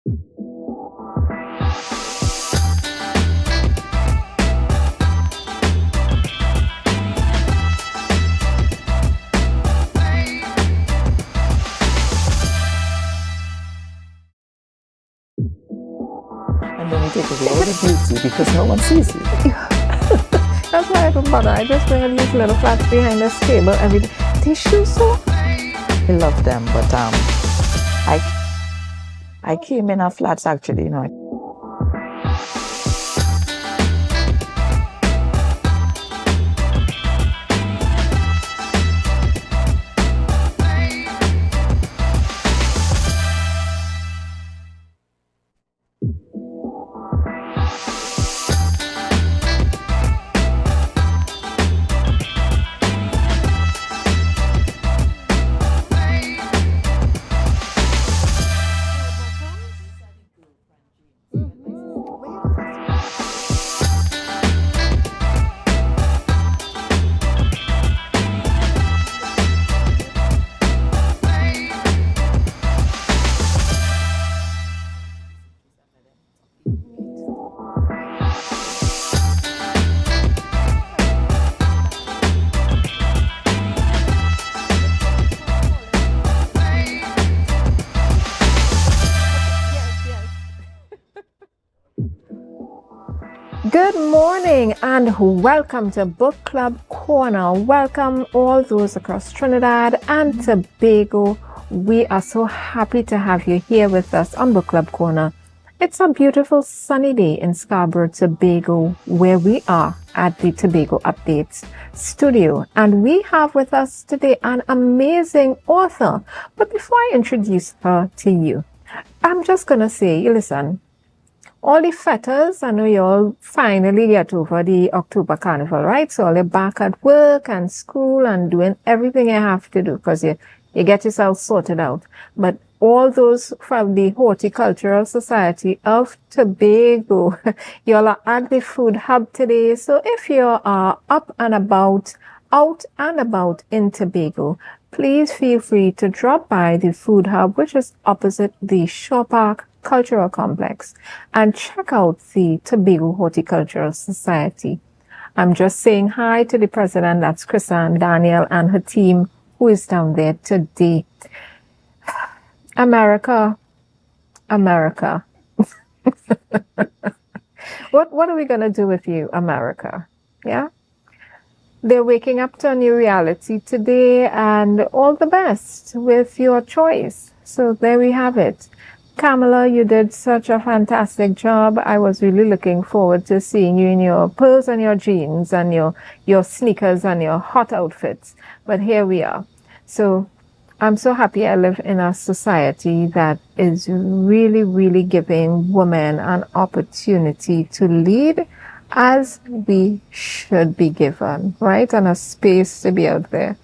And then you take away all the beauty because no one sees you. That's why I don't bother. I just bring these little flats behind this table every day. These shoes so... I love them, but I came in our flats actually, you know. Good morning and welcome to Book Club Corner. Welcome all those across Trinidad and Tobago. We are so happy to have you here with us on Book Club Corner. It's a beautiful sunny day in Scarborough, Tobago, where we are at the Tobago Updates studio. And we have with us today an amazing author. But before I introduce her to you, I'm just going to say, listen, all the fetters, I know you all finally get over the October Carnival, right? So you're back at work and school and doing everything you have to do because you get yourself sorted out. But all those from the Horticultural Society of Tobago, you all are at the food hub today. So if you are up and about, out and about in Tobago, please feel free to drop by the food hub, which is opposite the Shore Park Cultural Complex, and check out the Tobago Horticultural Society. I'm just saying hi to the president, that's Chrisanne Daniel, and her team who is down there today. America. What are we going to do with you, America? Yeah? They're waking up to a new reality today, and all the best with your choice. So there we have it. Kamala, you did such a fantastic job. I was really looking forward to seeing you in your pearls and your jeans and your sneakers and your hot outfits. But here we are. So I'm so happy I live in a society that is really, really giving women an opportunity to lead as we should be given, right? And a space to be out there.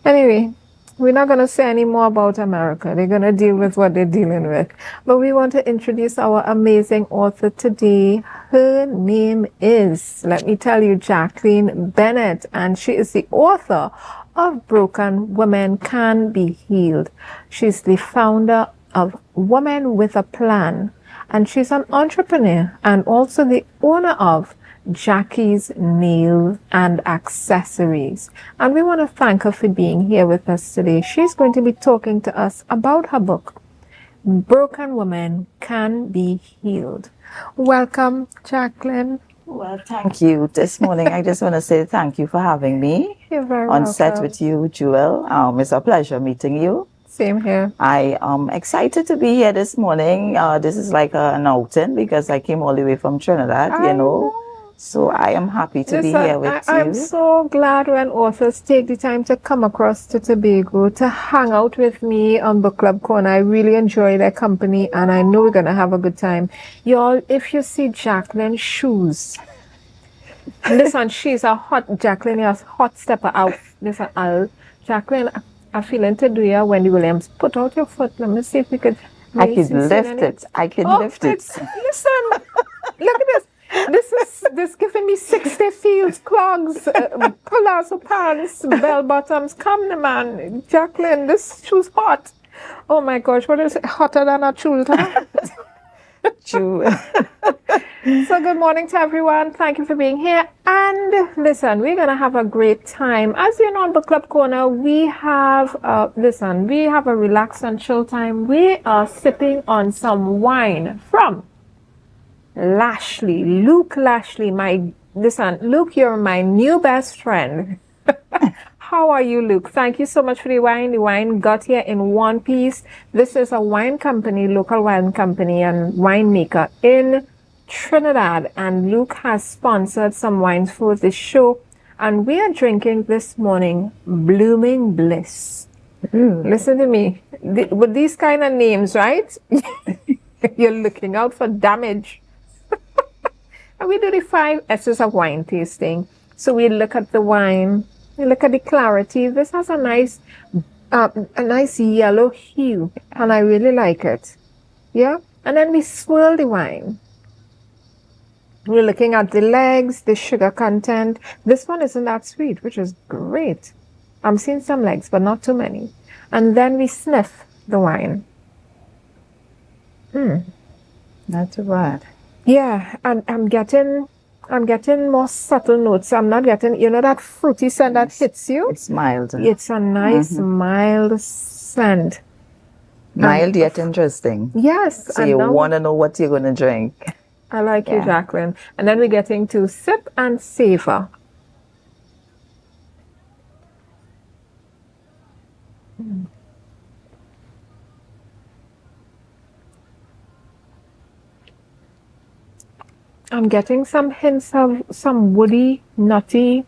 Anyway, we're not going to say any more about America. They're going to deal with what they're dealing with. But we want to introduce our amazing author today. Her name is, let me tell you, Jacqueline Bennett. And she is the author of Broken Women Can Be Healed. She's the founder of Women with a Plan. And she's an entrepreneur and also the owner of Jackie's Nail and Accessories. And we want to thank her for being here with us today. She's going to be talking to us about her book, Broken Women Can Be Healed. Welcome, Jacqueline. Well, thank you. This morning, I just want to say thank you for having me. You're very on welcome. Set with you, Jewel. It's a pleasure meeting you. Same here. I am excited to be here this morning. This is like an outing because I came all the way from Trinidad, you know. So I am happy to be here with you. I'm so glad when authors take the time to come across to Tobago to hang out with me on Book Club Corner. I really enjoy their company and I know we're going to have a good time. Y'all, if you see Jacqueline's shoes, listen, she's a hot, Jacqueline is hot stepper out. Listen, Jacqueline, I'm feeling to do ya, Wendy Williams. Put out your foot. Let me see if we could. I can lift it. I can lift it. Listen, look at this. This giving me 60 fields, clogs, palazzo pants, bell bottoms. Come on, man. Jacqueline, this shoe's hot. Oh my gosh, what is it? Hotter than a chulta? True. So good morning to everyone. Thank you for being here. And listen, we're going to have a great time. As you know, on Book Club Corner, we have, we have a relaxed and chill time. We are sipping on some wine from Luke Lashley. Luke, you're my new best friend. How are you, Luke? Thank you so much for the wine. The wine got here in one piece. This is a wine company, local wine company and winemaker in Trinidad. And Luke has sponsored some wines for this show. And we are drinking this morning Blooming Bliss. Listen to me. With these kind of names, right? You're looking out for damage. And we do the 5 S's of wine tasting. So we look at the wine. Look at the clarity. This has a nice yellow hue, and I really like it. Yeah, and then we swirl the wine. We're looking at the legs, the sugar content. This one isn't that sweet, which is great. I'm seeing some legs, but not too many. And then we sniff the wine. Not too bad. Yeah, and I'm getting more subtle notes. I'm not getting, that fruity scent that hits you. It's mild. It's a nice, mild scent. Mild yet interesting. Yes. So you want to know what you're going to drink. I like you, Jacqueline. And then we're getting to sip and savor. I'm getting some hints of some woody, nutty,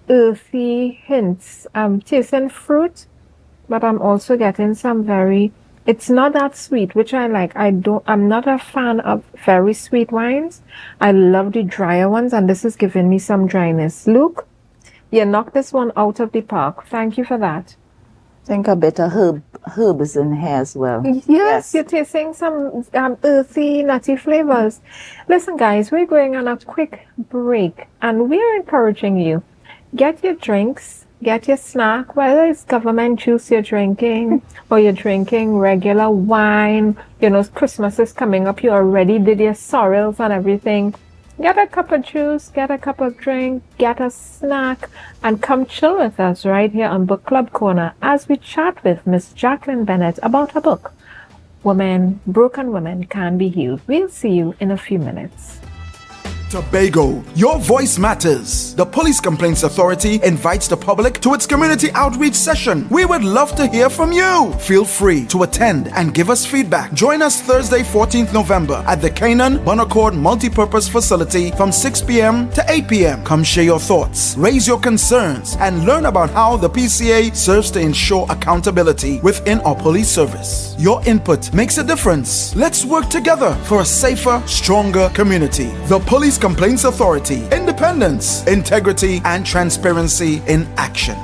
earthy hints. I'm tasting fruit, but I'm also getting some it's not that sweet, which I like. I'm not a fan of very sweet wines. I love the drier ones, and this is giving me some dryness. Luke, you knocked this one out of the park. Thank you for that. I think a bit of herbs in here as well. Yes, you're tasting some earthy, nutty flavors. Listen, guys, we're going on a quick break, and we're encouraging you. Get your drinks, get your snack, whether it's government juice you're drinking or you're drinking regular wine. Christmas is coming up. You already did your sorrels and everything. Get a cup of juice, get a cup of drink, get a snack, and come chill with us right here on Book Club Corner as we chat with Miss Jacqueline Bennett about her book, Broken Women Can Be Healed. We'll see you in a few minutes. Tobago, your voice matters. The Police Complaints Authority invites the public to its community outreach session. We would love to hear from you. Feel free to attend and give us feedback. Join us Thursday, 14th November at the Canaan Bonaccord Multipurpose Facility from 6 p.m. to 8 p.m. Come share your thoughts, raise your concerns, and learn about how the PCA serves to ensure accountability within our police service. Your input makes a difference. Let's work together for a safer, stronger community. The Police Complaints Authority. Independence, integrity, and transparency in action.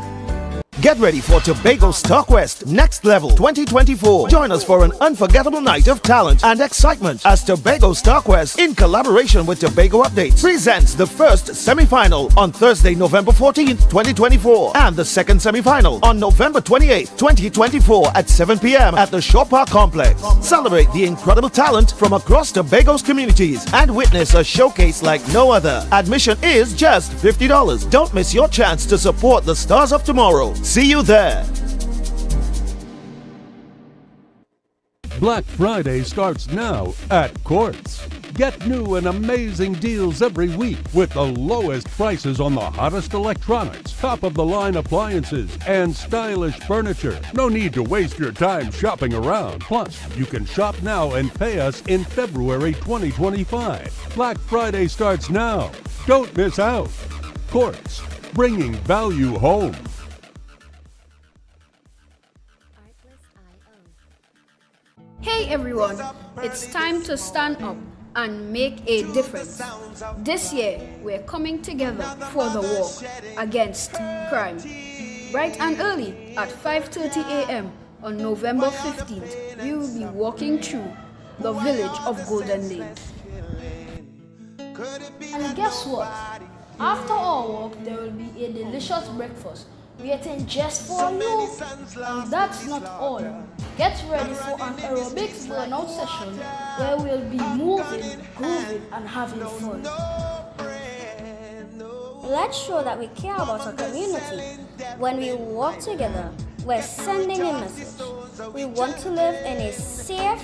Get ready for Tobago Stockwest Next Level 2024. Join us for an unforgettable night of talent and excitement as Tobago Stockwest, in collaboration with Tobago Updates, presents the first semi-final on Thursday, November 14th, 2024, and the second semi-final on November 28th, 2024 at 7 p.m. at the Shore Park Complex. Celebrate the incredible talent from across Tobago's communities and witness a showcase like no other. Admission is just $50. Don't miss your chance to support the stars of tomorrow. See you there. Black Friday starts now at Courts. Get new and amazing deals every week with the lowest prices on the hottest electronics, top-of-the-line appliances, and stylish furniture. No need to waste your time shopping around. Plus, you can shop now and pay us in February 2025. Black Friday starts now. Don't miss out. Courts, bringing value home. Hey everyone, it's time to stand up and make a difference. This year, we're coming together for the walk against crime. Bright and early at 5:30 a.m. on November 15th, we will be walking through the village of Golden Lane. And guess what? After our walk, there will be a delicious breakfast waiting just for you. And that's not all. Get ready for an aerobics burnout session where we'll be moving, grooving, and having fun. Let's show that we care about our community. When we work together, we're sending a message. We want to live in a safe,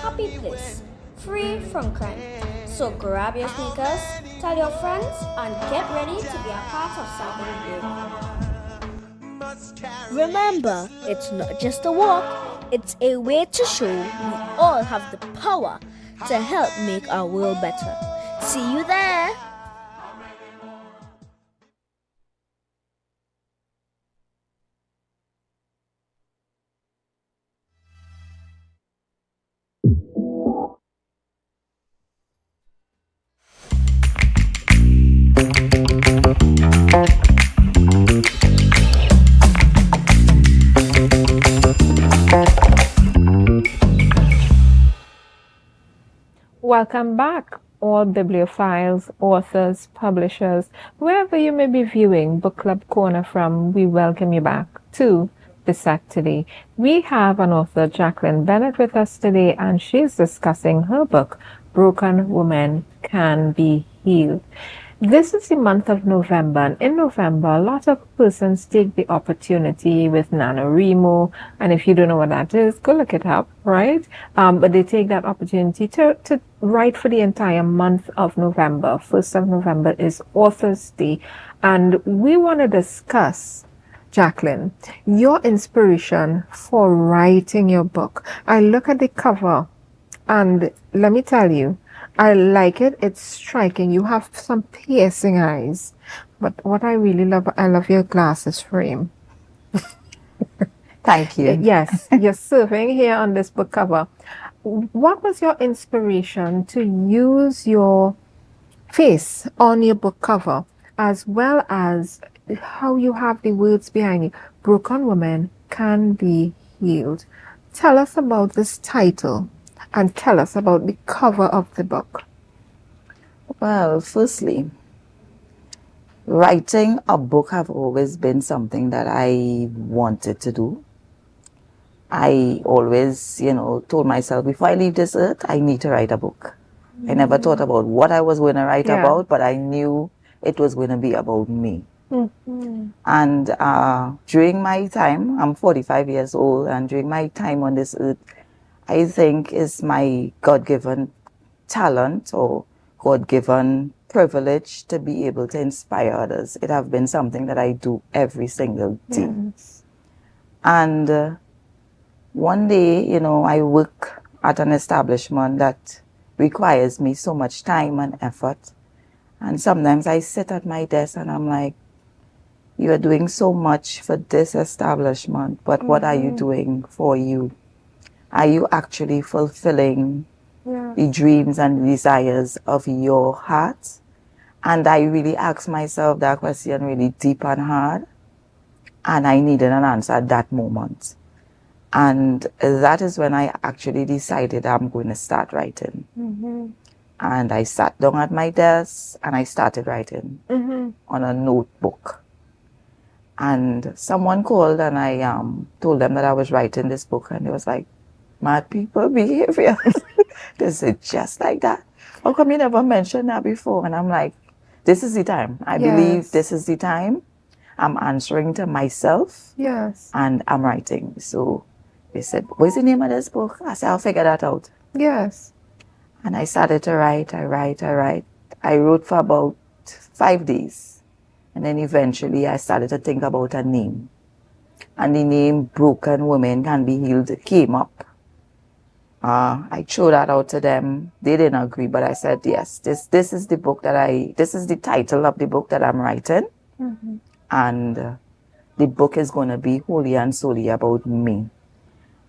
happy place, free from crime. So grab your sneakers, tell your friends, and get ready to be a part of something big. Remember, it's not just a walk, it's a way to show we all have the power to help make our world better. See you there! Welcome back, all bibliophiles, authors, publishers, wherever you may be viewing Book Club Corner from. We welcome you back to this Saturday. We have an author, Jacqueline Bennett, with us today, and she's discussing her book, Broken Women Can Be Healed. This is the month of November, and in November, a lot of persons take the opportunity with NaNoWriMo, and if you don't know what that is, go look it up, right? But they take that opportunity to write for the entire month of November. 1st of November is Author's Day, and we want to discuss, Jacqueline, your inspiration for writing your book. I look at the cover, and let me tell you, I like it. It's striking. You have some piercing eyes. But what I really love, I love your glasses frame. Thank you. Yes, you're surfing here on this book cover. What was your inspiration to use your face on your book cover, as well as how you have the words behind it? Broken Women Can Be Healed. Tell us about this title. And tell us about the cover of the book. Well, firstly, writing a book have always been something that I wanted to do. I always, told myself, before I leave this earth, I need to write a book. I never thought about what I was going to write about, but I knew it was going to be about me. And during my time, I'm 45 years old, and during my time on this earth, I think is my God-given talent or God-given privilege to be able to inspire others. It has been something that I do every single day. Yes. And one day, I work at an establishment that requires me so much time and effort. And sometimes I sit at my desk and I'm like, you are doing so much for this establishment, but what are you doing for you? Are you actually fulfilling the dreams and desires of your heart? And I really asked myself that question really deep and hard. And I needed an answer at that moment. And that is when I actually decided I'm going to start writing. And I sat down at my desk and I started writing on a notebook. And someone called and I told them that I was writing this book, and they was like, mad people behavior. They said, just like that? How come you never mentioned that before? And I'm like, this is the time. I believe this is the time. I'm answering to myself. Yes. And I'm writing. So they said, what's the name of this book? I said, I'll figure that out. Yes. And I started to write. I wrote for about 5 days. And then eventually I started to think about a name. And the name Broken Women Can Be Healed came up. I threw that out to them. They didn't agree, but I said, yes, this is the book this is the title of the book that I'm writing. And the book is going to be wholly and solely about me.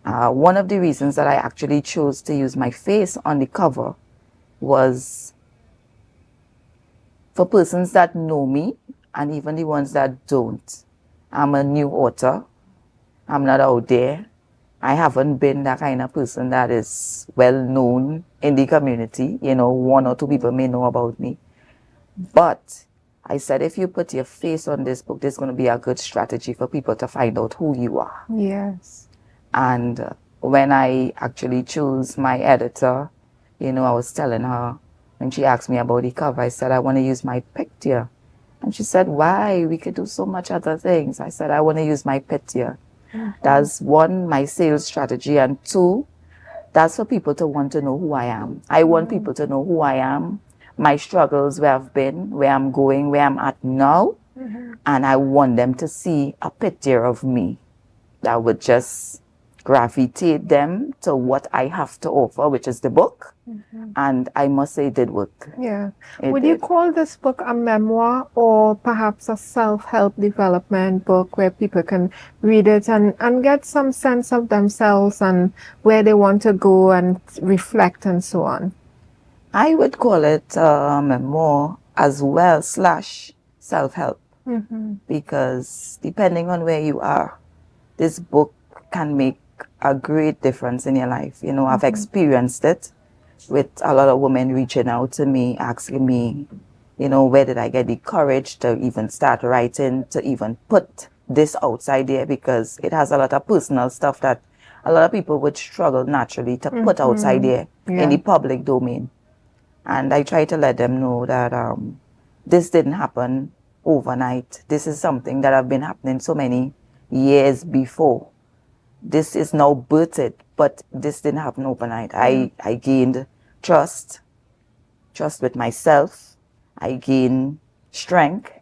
One of the reasons that I actually chose to use my face on the cover was for persons that know me and even the ones that don't. I'm a new author. I'm not out there. I haven't been that kind of person that is well known in the community. 1 or 2 people may know about me. But I said, if you put your face on this book, there's going to be a good strategy for people to find out who you are. Yes. And when I actually chose my editor, I was telling her, when she asked me about the cover, I said, I want to use my picture. And she said, why? We could do so much other things. I said, I want to use my picture. That's one, my sales strategy. And two, that's for people to want to know who I am. I want people to know who I am, my struggles, where I've been, where I'm going, where I'm at now. And I want them to see a picture of me that would just gravitate them to what I have to offer, which is the book. And I must say it did work. Yeah. It Would you did. call this book a memoir or perhaps a self-help development book where people can read it and get some sense of themselves and where they want to go and reflect and so on? I would call it a memoir as well / self-help, because depending on where you are, this book can make a great difference in your life. I've experienced it with a lot of women reaching out to me, asking me, where did I get the courage to even start writing, to even put this outside there, because it has a lot of personal stuff that a lot of people would struggle naturally to put outside there in the public domain. And I try to let them know that this didn't happen overnight. This is something that have been happening so many years before. This is now birthed, but this didn't happen overnight. I gained trust with myself. I gained strength.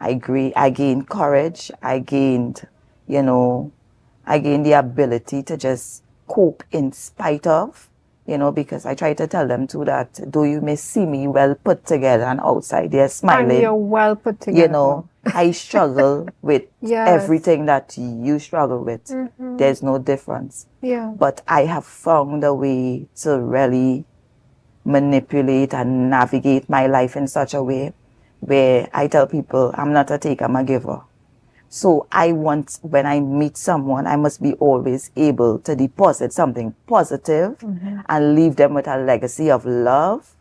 I gained courage. I gained the ability to just cope in spite of, because I try to tell them too that though you may see me well put together and outside there smiling, And you're well put together. I struggle with everything that you struggle with. There's no difference. Yeah. But I have found a way to really manipulate and navigate my life in such a way where I tell people I'm not a taker, I'm a giver. So when I meet someone, I must be always able to deposit something positive and leave them with a legacy of love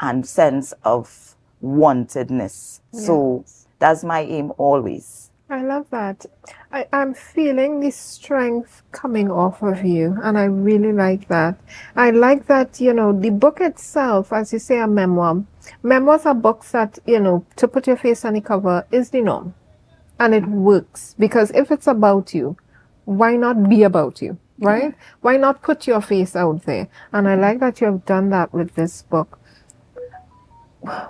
and sense of wantedness. Yes. So that's my aim always. I love that. I'm feeling the strength coming off of you, and I really like that. I like that, the book itself, as you say, a memoir. Memoirs are books that, to put your face on the cover is the norm. And it works, because if it's about you, why not be about you, right? Why not put your face out there? And I like that you have done that with this book.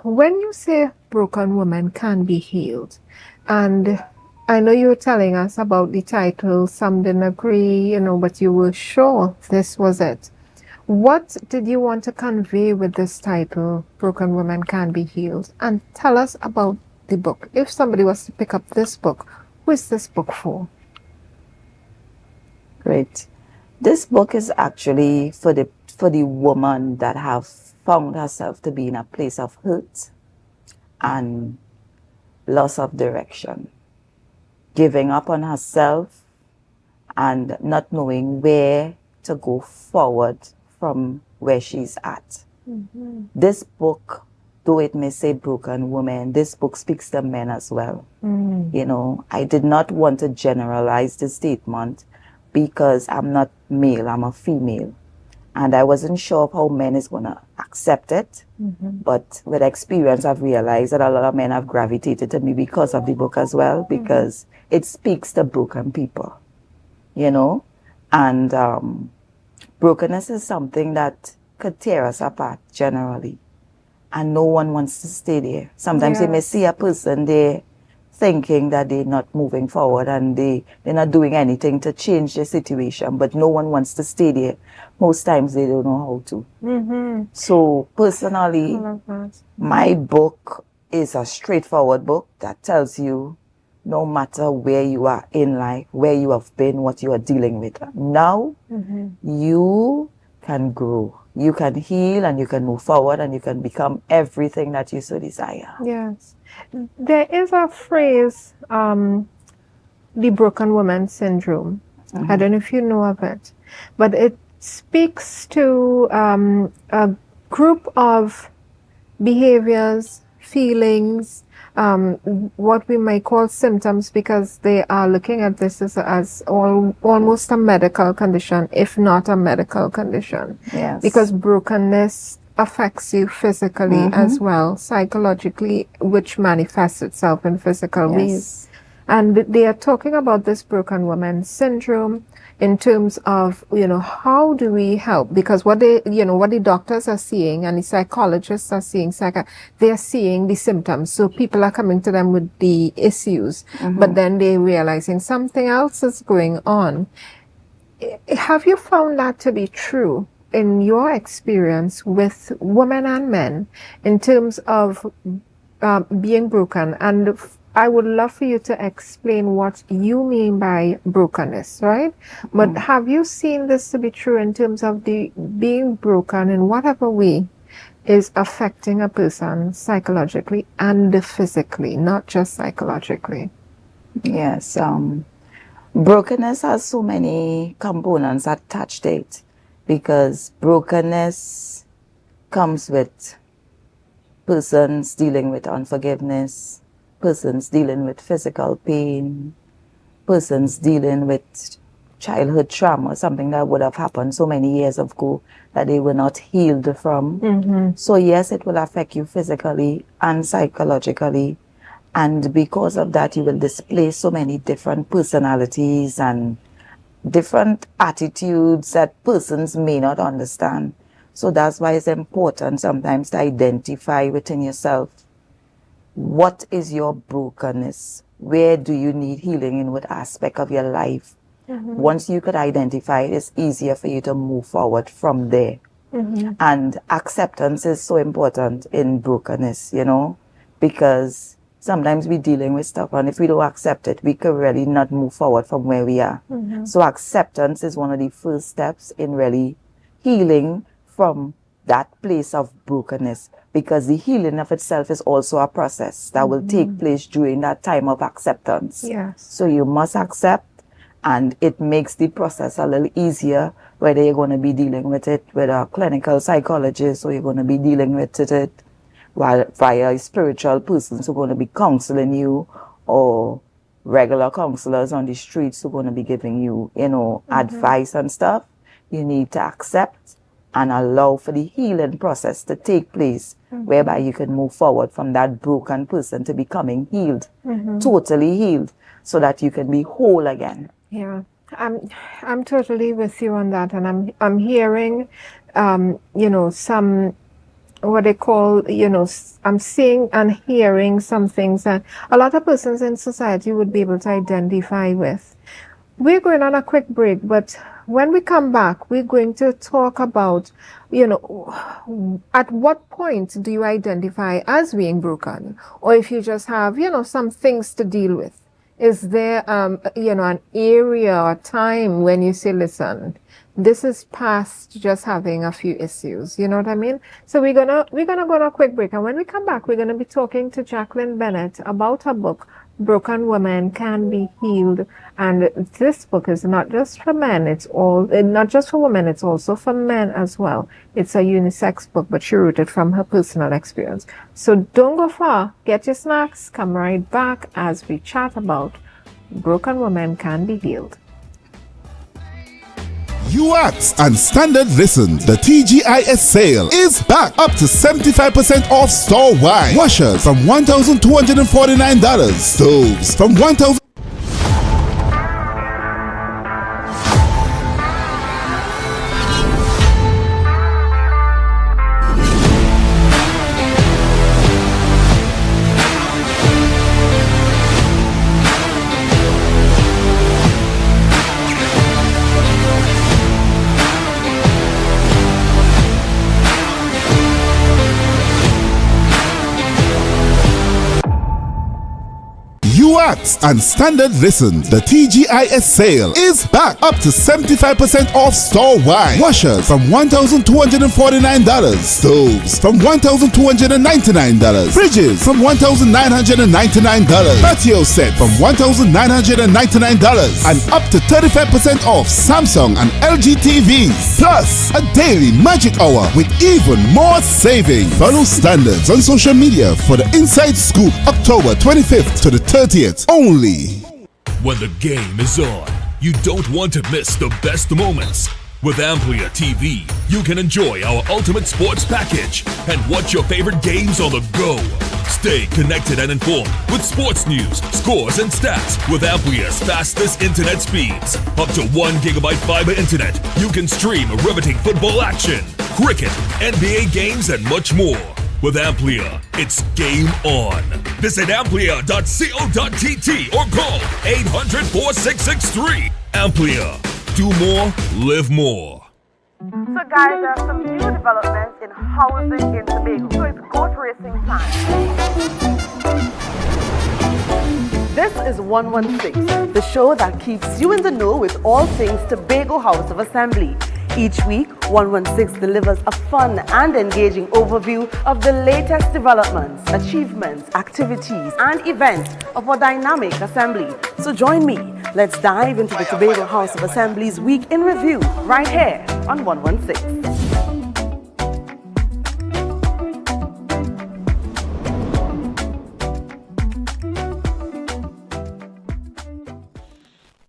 When you say broken woman can be healed, and I know you were telling us about the title, some didn't agree, but you were sure this was it. What did you want to convey with this title, Broken Women Can Be Healed? And tell us about the book. If somebody was to pick up this book, who is this book for? Great. This book is actually for the woman that have found herself to be in a place of hurt and loss of direction, giving up on herself and not knowing where to go forward from where she's at. This book, though it may say broken woman, this book speaks to men as well. I did not want to generalize the statement because I'm not male, I'm a female. And I wasn't sure of how men is going to accept it. But with experience, I've realized that a lot of men have gravitated to me because of the book as well, because it speaks to broken people, And brokenness is something that could tear us apart generally. And no one wants to stay there. Sometimes you may see a person there thinking that they're not moving forward and they're not doing anything to change the situation, but no one wants to stay there. Most times they don't know how to. So personally, my book is a straightforward book that tells you no matter where you are in life, where you have been, what you are dealing with. Now, you can grow. You can heal and you can move forward and you can become everything that you so desire. Yes. There is a phrase, the broken woman syndrome. I don't know if you know of it, but it speaks to a group of behaviors, feelings, what we might call symptoms, because they are looking at this as almost a medical condition, if not a medical condition. Yes. Because brokenness affects you physically as well, psychologically, which manifests itself in physical ways. And they are talking about this broken woman syndrome in terms of, how do we help? Because what the doctors are seeing and the psychologists are seeing, they're seeing the symptoms. So people are coming to them with the issues, but then they're realizing something else is going on. Have you found that to be true in your experience with women and men in terms of being broken? And I would love for you to explain what you mean by brokenness, right? But have you seen this to be true in terms of the being broken in whatever way is affecting a person psychologically and physically, not just psychologically? Yes. Brokenness has so many components attached to it, because brokenness comes with persons dealing with unforgiveness, persons dealing with physical pain, persons dealing with childhood trauma, something that would have happened so many years ago that they were not healed from. So yes, it will affect you physically and psychologically, and because of that you will display so many different personalities and different attitudes that persons may not understand. So that's why it's important sometimes to identify within yourself, what is your brokenness? Where do you need healing in what aspect of your life? Once you could identify it, it's easier for you to move forward from there. And acceptance is so important in brokenness, because sometimes we're dealing with stuff, and if we don't accept it, we could really not move forward from where we are. So acceptance is one of the first steps in really healing from that place of brokenness, because the healing of itself is also a process that will take place during that time of acceptance. So you must accept, and it makes the process a little easier, whether you're going to be dealing with it with a clinical psychologist or you're going to be dealing with it via spiritual persons who are going to be counseling you, or regular counselors on the streets who are going to be giving you, advice and stuff. You need to accept and allow for the healing process to take place, whereby you can move forward from that broken person to becoming healed, totally healed, so that you can be whole again. Yeah, I'm totally with you on that, and I'm hearing, some what they call, I'm seeing and hearing some things that a lot of persons in society would be able to identify with. We're going on a quick break, but when we come back, we're going to talk about, at what point do you identify as being broken? Or if you just have, some things to deal with. Is there, an area or time when you say, listen, this is past just having a few issues, you know what I mean? So we're gonna go on a quick break, and when we come back, we're gonna be talking to Jacqueline Bennett about her book, Broken Women Can Be Healed. And this book is not just for men, not just for women, it's also for men as well. It's a unisex book, but she wrote it from her personal experience. So don't go far, get your snacks, come right back as we chat about Broken Women Can Be Healed. You asked and standard listened. The TGIS sale is back, up to 75% off store-wide. Washers from $1,249. Stoves from $1,000. Facts and standard listen. The TGIS sale is back up to 75% off store-wide. Washers from $1,249. Stoves from $1,299. Fridges from $1,999. Patio set from $1,999. And up to 35% off Samsung and LG TVs. Plus a daily magic hour with even more savings. Follow standards on social media for the inside scoop. October 25th to the 30th only. When the game is on, you don't want to miss the best moments. With Amplia TV, you can enjoy our ultimate sports package and watch your favorite games on the go. Stay connected and informed with sports news, scores, and stats with Amplia's fastest internet speeds. Up to 1 gigabyte fiber internet, you can stream riveting football action, cricket, NBA games, and much more. With Amplia, it's game on. Visit amplia.co.tt or call 800-4663. Amplia. Do more, live more. So guys, there are some new developments in housing in Tobago. So it's goat racing time. This is 116, the show that keeps you in the know with all things Tobago House of Assembly. Each week, 116 delivers a fun and engaging overview of the latest developments, achievements, activities, and events of our dynamic assembly. So join me. Let's dive into the Tobago House of Assembly's Week in Review right here on 116.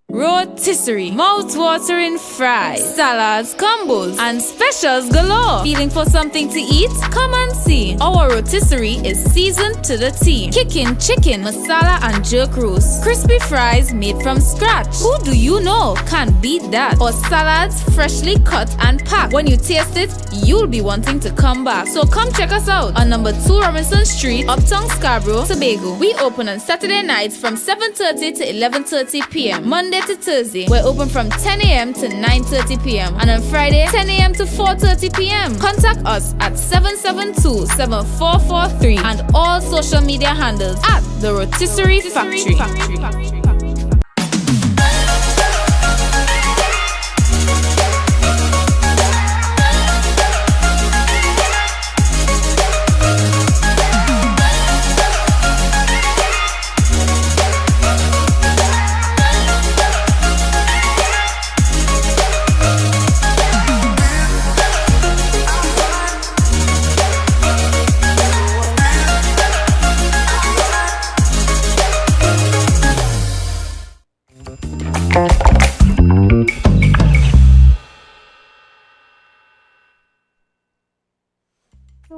Rotisserie, mouth-watering fries, salads, combos, and specials galore. Feeling for something to eat? Come and see. Our rotisserie is seasoned to the T. Kicking chicken, masala, and jerk roast. Crispy fries made from scratch. Who do you know can't beat that? Or salads freshly cut and packed. When you taste it, you'll be wanting to come back. So come check us out on number 2 Robinson Street, Uptown Scarborough, Tobago. We open on Saturday nights from 7:30 to 11:30 p.m. Monday to Thursday, we're open from 10 a.m. to 9:30 p.m. and on Friday, 10 a.m. to 4:30 p.m. Contact us at 772-7443 and all social media handles at The Rotisserie Factory.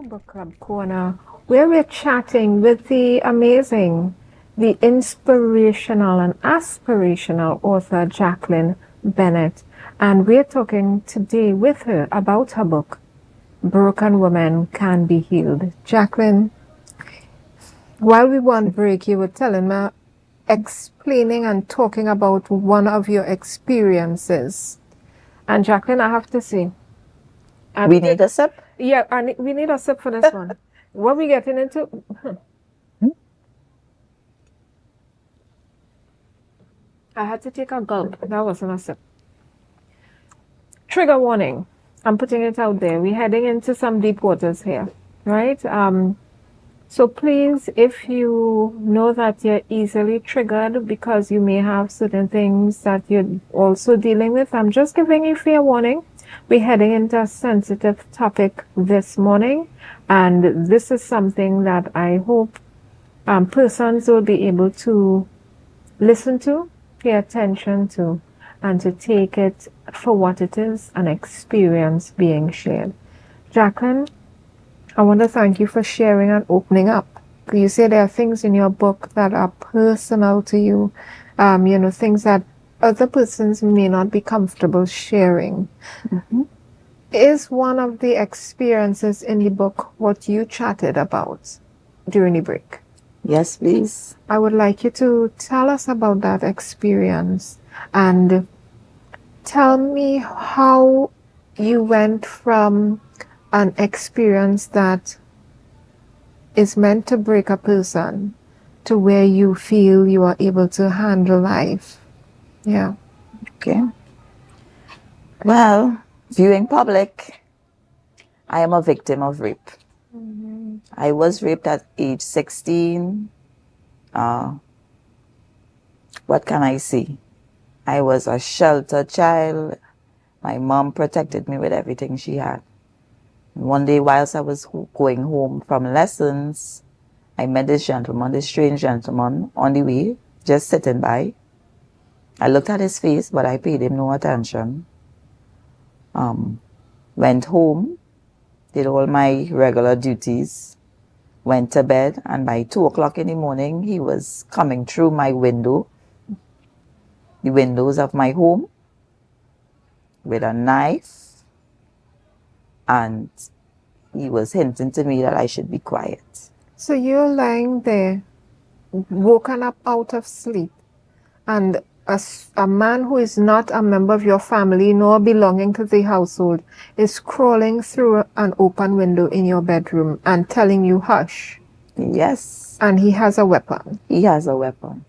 Book Club Corner, where we're chatting with the amazing, the inspirational and aspirational author Jacqueline Bennett, and we're talking today with her about her book, Broken Women Can Be Healed. Jacqueline, while we were on break, you were telling me, explaining and talking about one of your experiences, and Jacqueline, I have to say, We need a sip? yeah, we need a sip for this one. What are we getting into? I had to take a gulp. That wasn't a sip. Trigger warning. I'm putting it out there. We're heading into some deep waters here, right? So please, if you know that you're easily triggered because you may have certain things that you're also dealing with, I'm just giving you fair warning. We're heading into a sensitive topic this morning, and this is something that I hope persons will be able to listen to, pay attention to, and to take it for what it is, an experience being shared. Jacqueline, I want to thank you for sharing and opening up. You say there are things in your book that are personal to you, things that other persons may not be comfortable sharing. Mm-hmm. Is one of the experiences in the book what you chatted about during the break? Yes, please. I would like you to tell us about that experience and tell me how you went from an experience that is meant to break a person to where you feel you are able to handle life? Yeah. Okay. Well, viewing public, I am a victim of rape. I was raped at age 16. What can I say? I was a sheltered child. My mom protected me with everything she had. One day, whilst I was going home from lessons, I met this gentleman, this strange gentleman, on the way, just sitting by. I looked at his face, but I paid him no attention. Went home, did all my regular duties, went to bed, and by 2 o'clock in the morning, he was coming through my window, the windows of my home, with a knife, and he was hinting to me that I should be quiet. So you're lying there, woken up out of sleep, and a man who is not a member of your family nor belonging to the household is crawling through an open window in your bedroom and telling you hush. Yes. And he has a weapon. He has a weapon.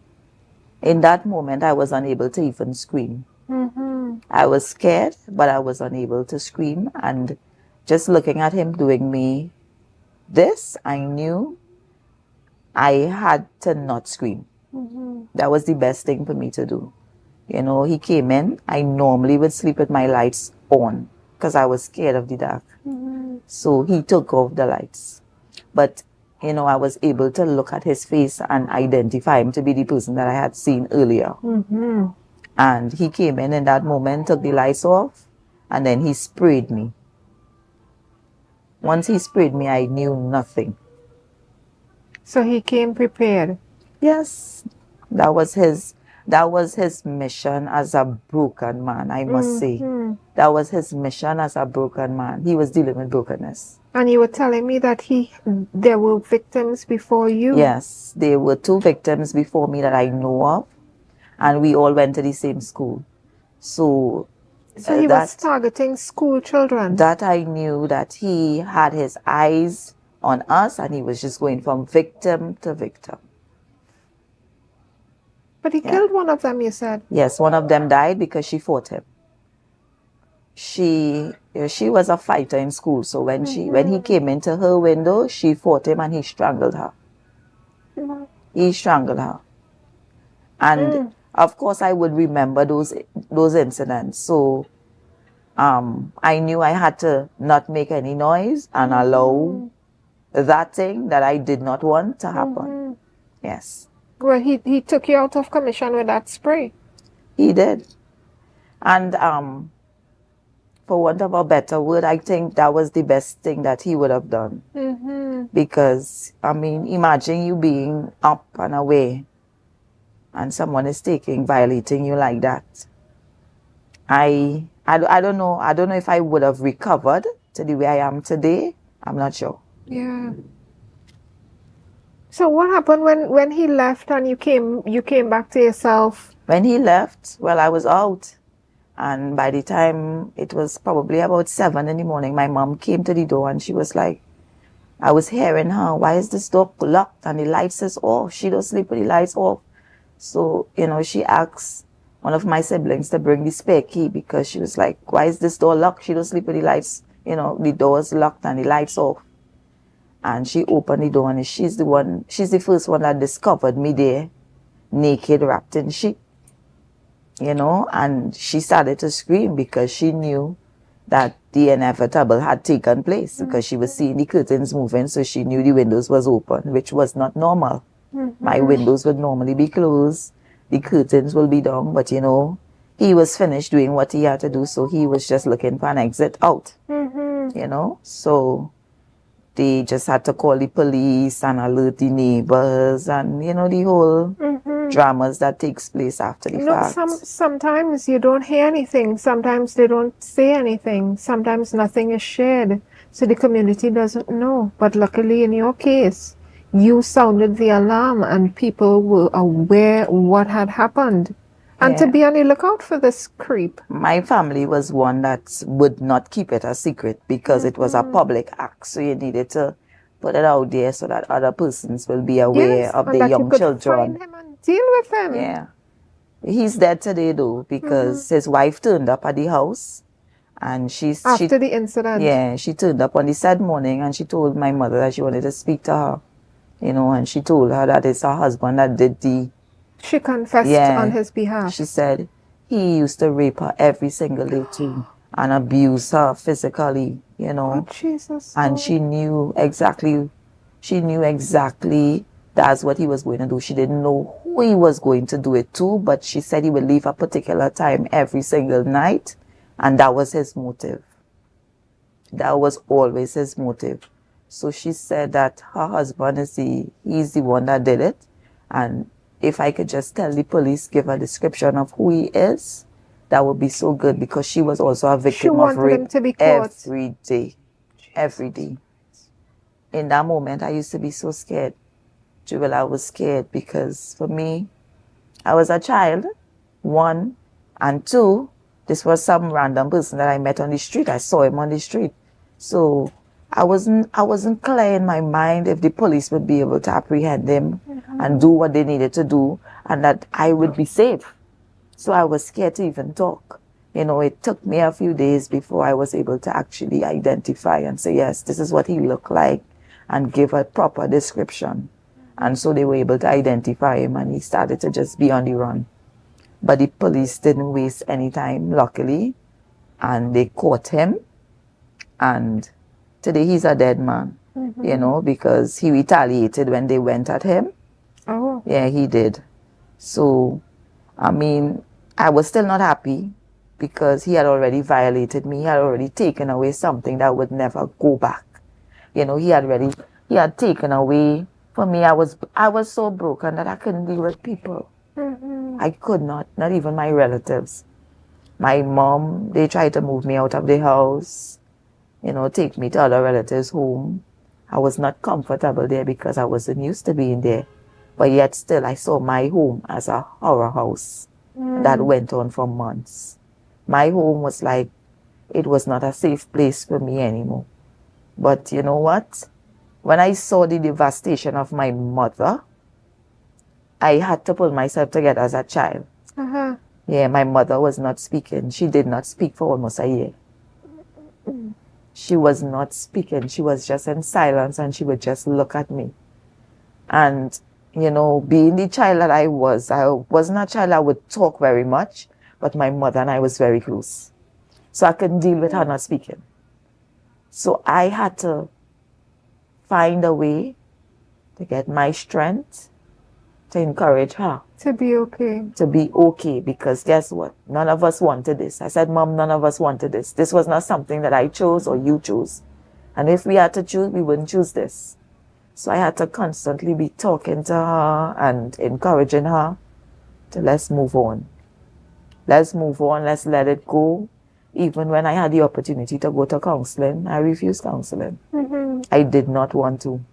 In that moment, I was unable to even scream. I was scared, but I was unable to scream. And just looking at him doing me this, I knew I had to not scream. That was the best thing for me to do. You know, he came in. I normally would sleep with my lights on because I was scared of the dark. So he took off the lights. But, you know, I was able to look at his face and identify him to be the person that I had seen earlier. And he came in that moment, took the lights off, and then he sprayed me. Once he sprayed me, I knew nothing. So he came prepared? Yes. That was his mission as a broken man, I must say. That was his mission as a broken man. He was dealing with brokenness. And you were telling me that there were victims before you? Yes, there were 2 victims before me that I know of, and we all went to the same school. So he was targeting school children? That I knew that he had his eyes on us, and he was just going from victim to victim. But he killed one of them, you said? Yes, one of them died because she fought him. She was a fighter in school, so when he came into her window, she fought him and he strangled her. He strangled her. And of course I would remember those incidents. So I knew I had to not make any noise and allow that thing that I did not want to happen. Yes. Well, he took you out of commission with that spray. He did. And for want of a better word, I think that was the best thing that he would have done. Because, I mean, imagine you being up and away and someone is violating you like that. I don't know if I would have recovered to the way I am today. I'm not sure. Yeah. So what happened when he left and you came back to yourself? When he left, well, I was out. And by the time it was probably about 7 in the morning, my mom came to the door and she was like, I was hearing her, why is this door locked and the lights is off? She don't sleep with the lights off. So, you know, she asked one of my siblings to bring the spare key because she was like, why is this door locked? She don't sleep with the lights, you know, the door's locked and the lights off. And she opened the door and she's the first one that discovered me there, naked, wrapped in sheet. You know, and she started to scream because she knew that the inevitable had taken place because she was seeing the curtains moving, so she knew the windows was open, which was not normal. My windows would normally be closed, the curtains will be down, but you know, he was finished doing what he had to do, so he was just looking for an exit out. You know, so they just had to call the police and alert the neighbors and, you know, the whole dramas that takes place after the fact. Sometimes you don't hear anything. Sometimes they don't say anything. Sometimes nothing is shared. So the community doesn't know. But luckily in your case, you sounded the alarm and people were aware what had happened. And to be on the lookout for this creep. My family was one that would not keep it a secret because it was a public act. So you needed to put it out there so that other persons will be aware Yes, of and the that you young could children. find him and deal with him. Yeah. He's dead today though, because his wife turned up at the house and After the incident. yeah, she turned up on the sad morning and she told my mother that she wanted to speak to her. You know, and she told her that it's her husband that did the... She confessed Yeah. on his behalf. She said he used to rape her every single day too and abuse her physically, you know. Oh, Jesus. And she knew exactly that's what he was going to do. She didn't know who he was going to do it to, but she said he would leave a particular time every single night, and that was his motive. That was always his motive. So she said that her husband he's the one that did it, and if I could just tell the police, give a description of who he is, that would be so good, because she was also a victim of rape him to be caught. every day. Every day. In that moment, I used to be so scared. Jewel, I was scared because for me, I was a child, one, and two, this was some random person that I met on the street. I saw him on the street. So I wasn't clear in my mind if the police would be able to apprehend him and do what they needed to do, and that I would be safe. So I was scared to even talk. You know, it took me a few days before I was able to actually identify and say, yes, this is what he looked like, and give a proper description. And so they were able to identify him, and he started to just be on the run. But the police didn't waste any time, luckily, and they caught him. And today he's a dead man, you know, because he retaliated when they went at him. Oh. Yeah, he did. So, I mean, I was still not happy because he had already violated me. He had already taken away something that would never go back. You know, he had taken away, for me, I was so broken that I couldn't deal with people. I could not even my relatives. My mom, they tried to move me out of the house, you know, take me to other relatives' home. I was not comfortable there because I wasn't used to being there. But yet still, I saw my home as a horror house that went on for months. My home was like, it was not a safe place for me anymore. But you know what? When I saw the devastation of my mother, I had to pull myself together as a child. Yeah, my mother was not speaking. She did not speak for almost a year. She was not speaking. She was just in silence, and she would just look at me. And, you know, being the child that I wasn't a child that would talk very much, but my mother and I was very close. So I couldn't deal with her not speaking. So I had to find a way to get my strength to encourage her. To be okay. To be okay, because guess what? None of us wanted this. I said, Mom, none of us wanted this. This was not something that I chose or you chose. And if we had to choose, we wouldn't choose this. So I had to constantly be talking to her and encouraging her to let's move on. Let's move on. Let's let it go. Even when I had the opportunity to go to counseling, I refused counseling. I did not want to,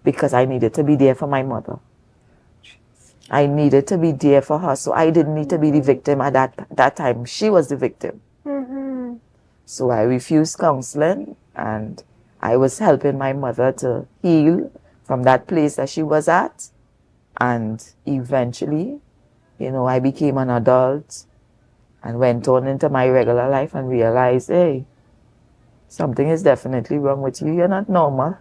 because I needed to be there for my mother. I needed to be there for her, so I didn't need to be the victim at that time. She was the victim. So I refused counseling, and I was helping my mother to heal from that place that she was at. And eventually, you know, I became an adult and went on into my regular life and realized, hey, something is definitely wrong with you. You're not normal.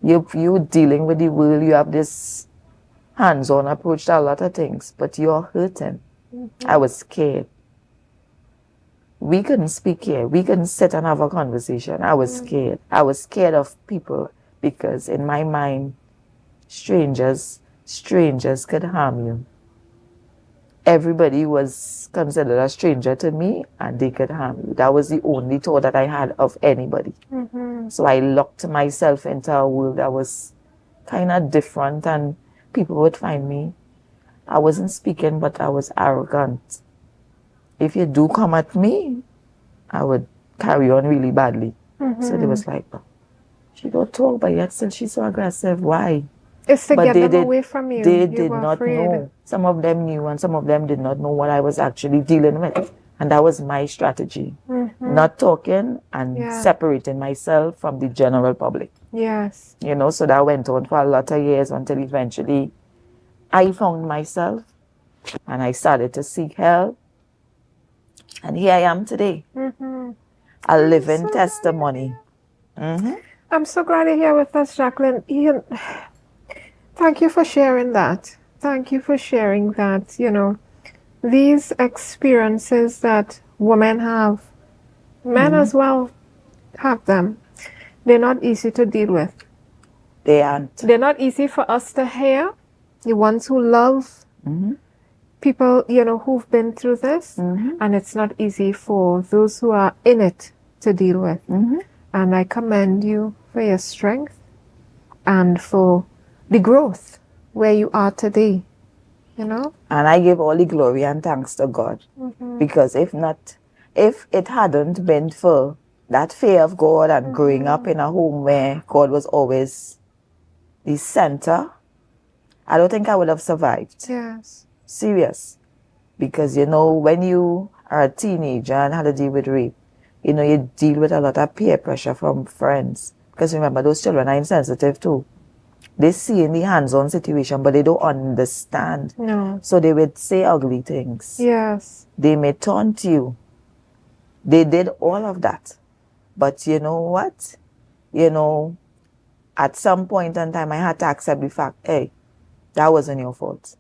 You're dealing with the world. You have this hands-on approach to a lot of things, but you're hurting. I was scared. We couldn't speak here. We couldn't sit and have a conversation. I was scared. I was scared of people because in my mind, strangers could harm you. Everybody was considered a stranger to me, and they could harm you. That was the only thought that I had of anybody. So I locked myself into a world that was kind of different, and people would find me. I wasn't speaking, but I was arrogant. If you do come at me, I would carry on really badly. So they was like, she don't talk, but yet still she's so aggressive. Why? It's to get them away from you. They did not know. Some of them knew, and some of them did not know what I was actually dealing with. And that was my strategy. not talking and Yeah. separating myself from the general public. Yes. You know, so that went on for a lot of years until eventually I found myself and I started to seek help. And here I am today, a living testimony. I'm so glad you're here with us, Jacqueline. Thank you for sharing that. Thank you for sharing that. You know, these experiences that women have, men as well have them. They're not easy to deal with. They aren't. They're not easy for us to hear. The ones who love people, you know, who've been through this. And it's not easy for those who are in it to deal with. And I commend you for your strength and for the growth where you are today, you know? And I give all the glory and thanks to God. Because if it hadn't been for that fear of God and growing up in a home where God was always the center, I don't think I would have survived. Yes. Serious. Because, you know, when you are a teenager and had to deal with rape, you know, you deal with a lot of peer pressure from friends. Because remember, those children are insensitive too. They see in the hands-on situation, but they don't understand. No. So they would say ugly things. Yes. They may taunt you. They did all of that. But you know what? You know, at some point in time, I had to accept the fact, hey, that wasn't your fault.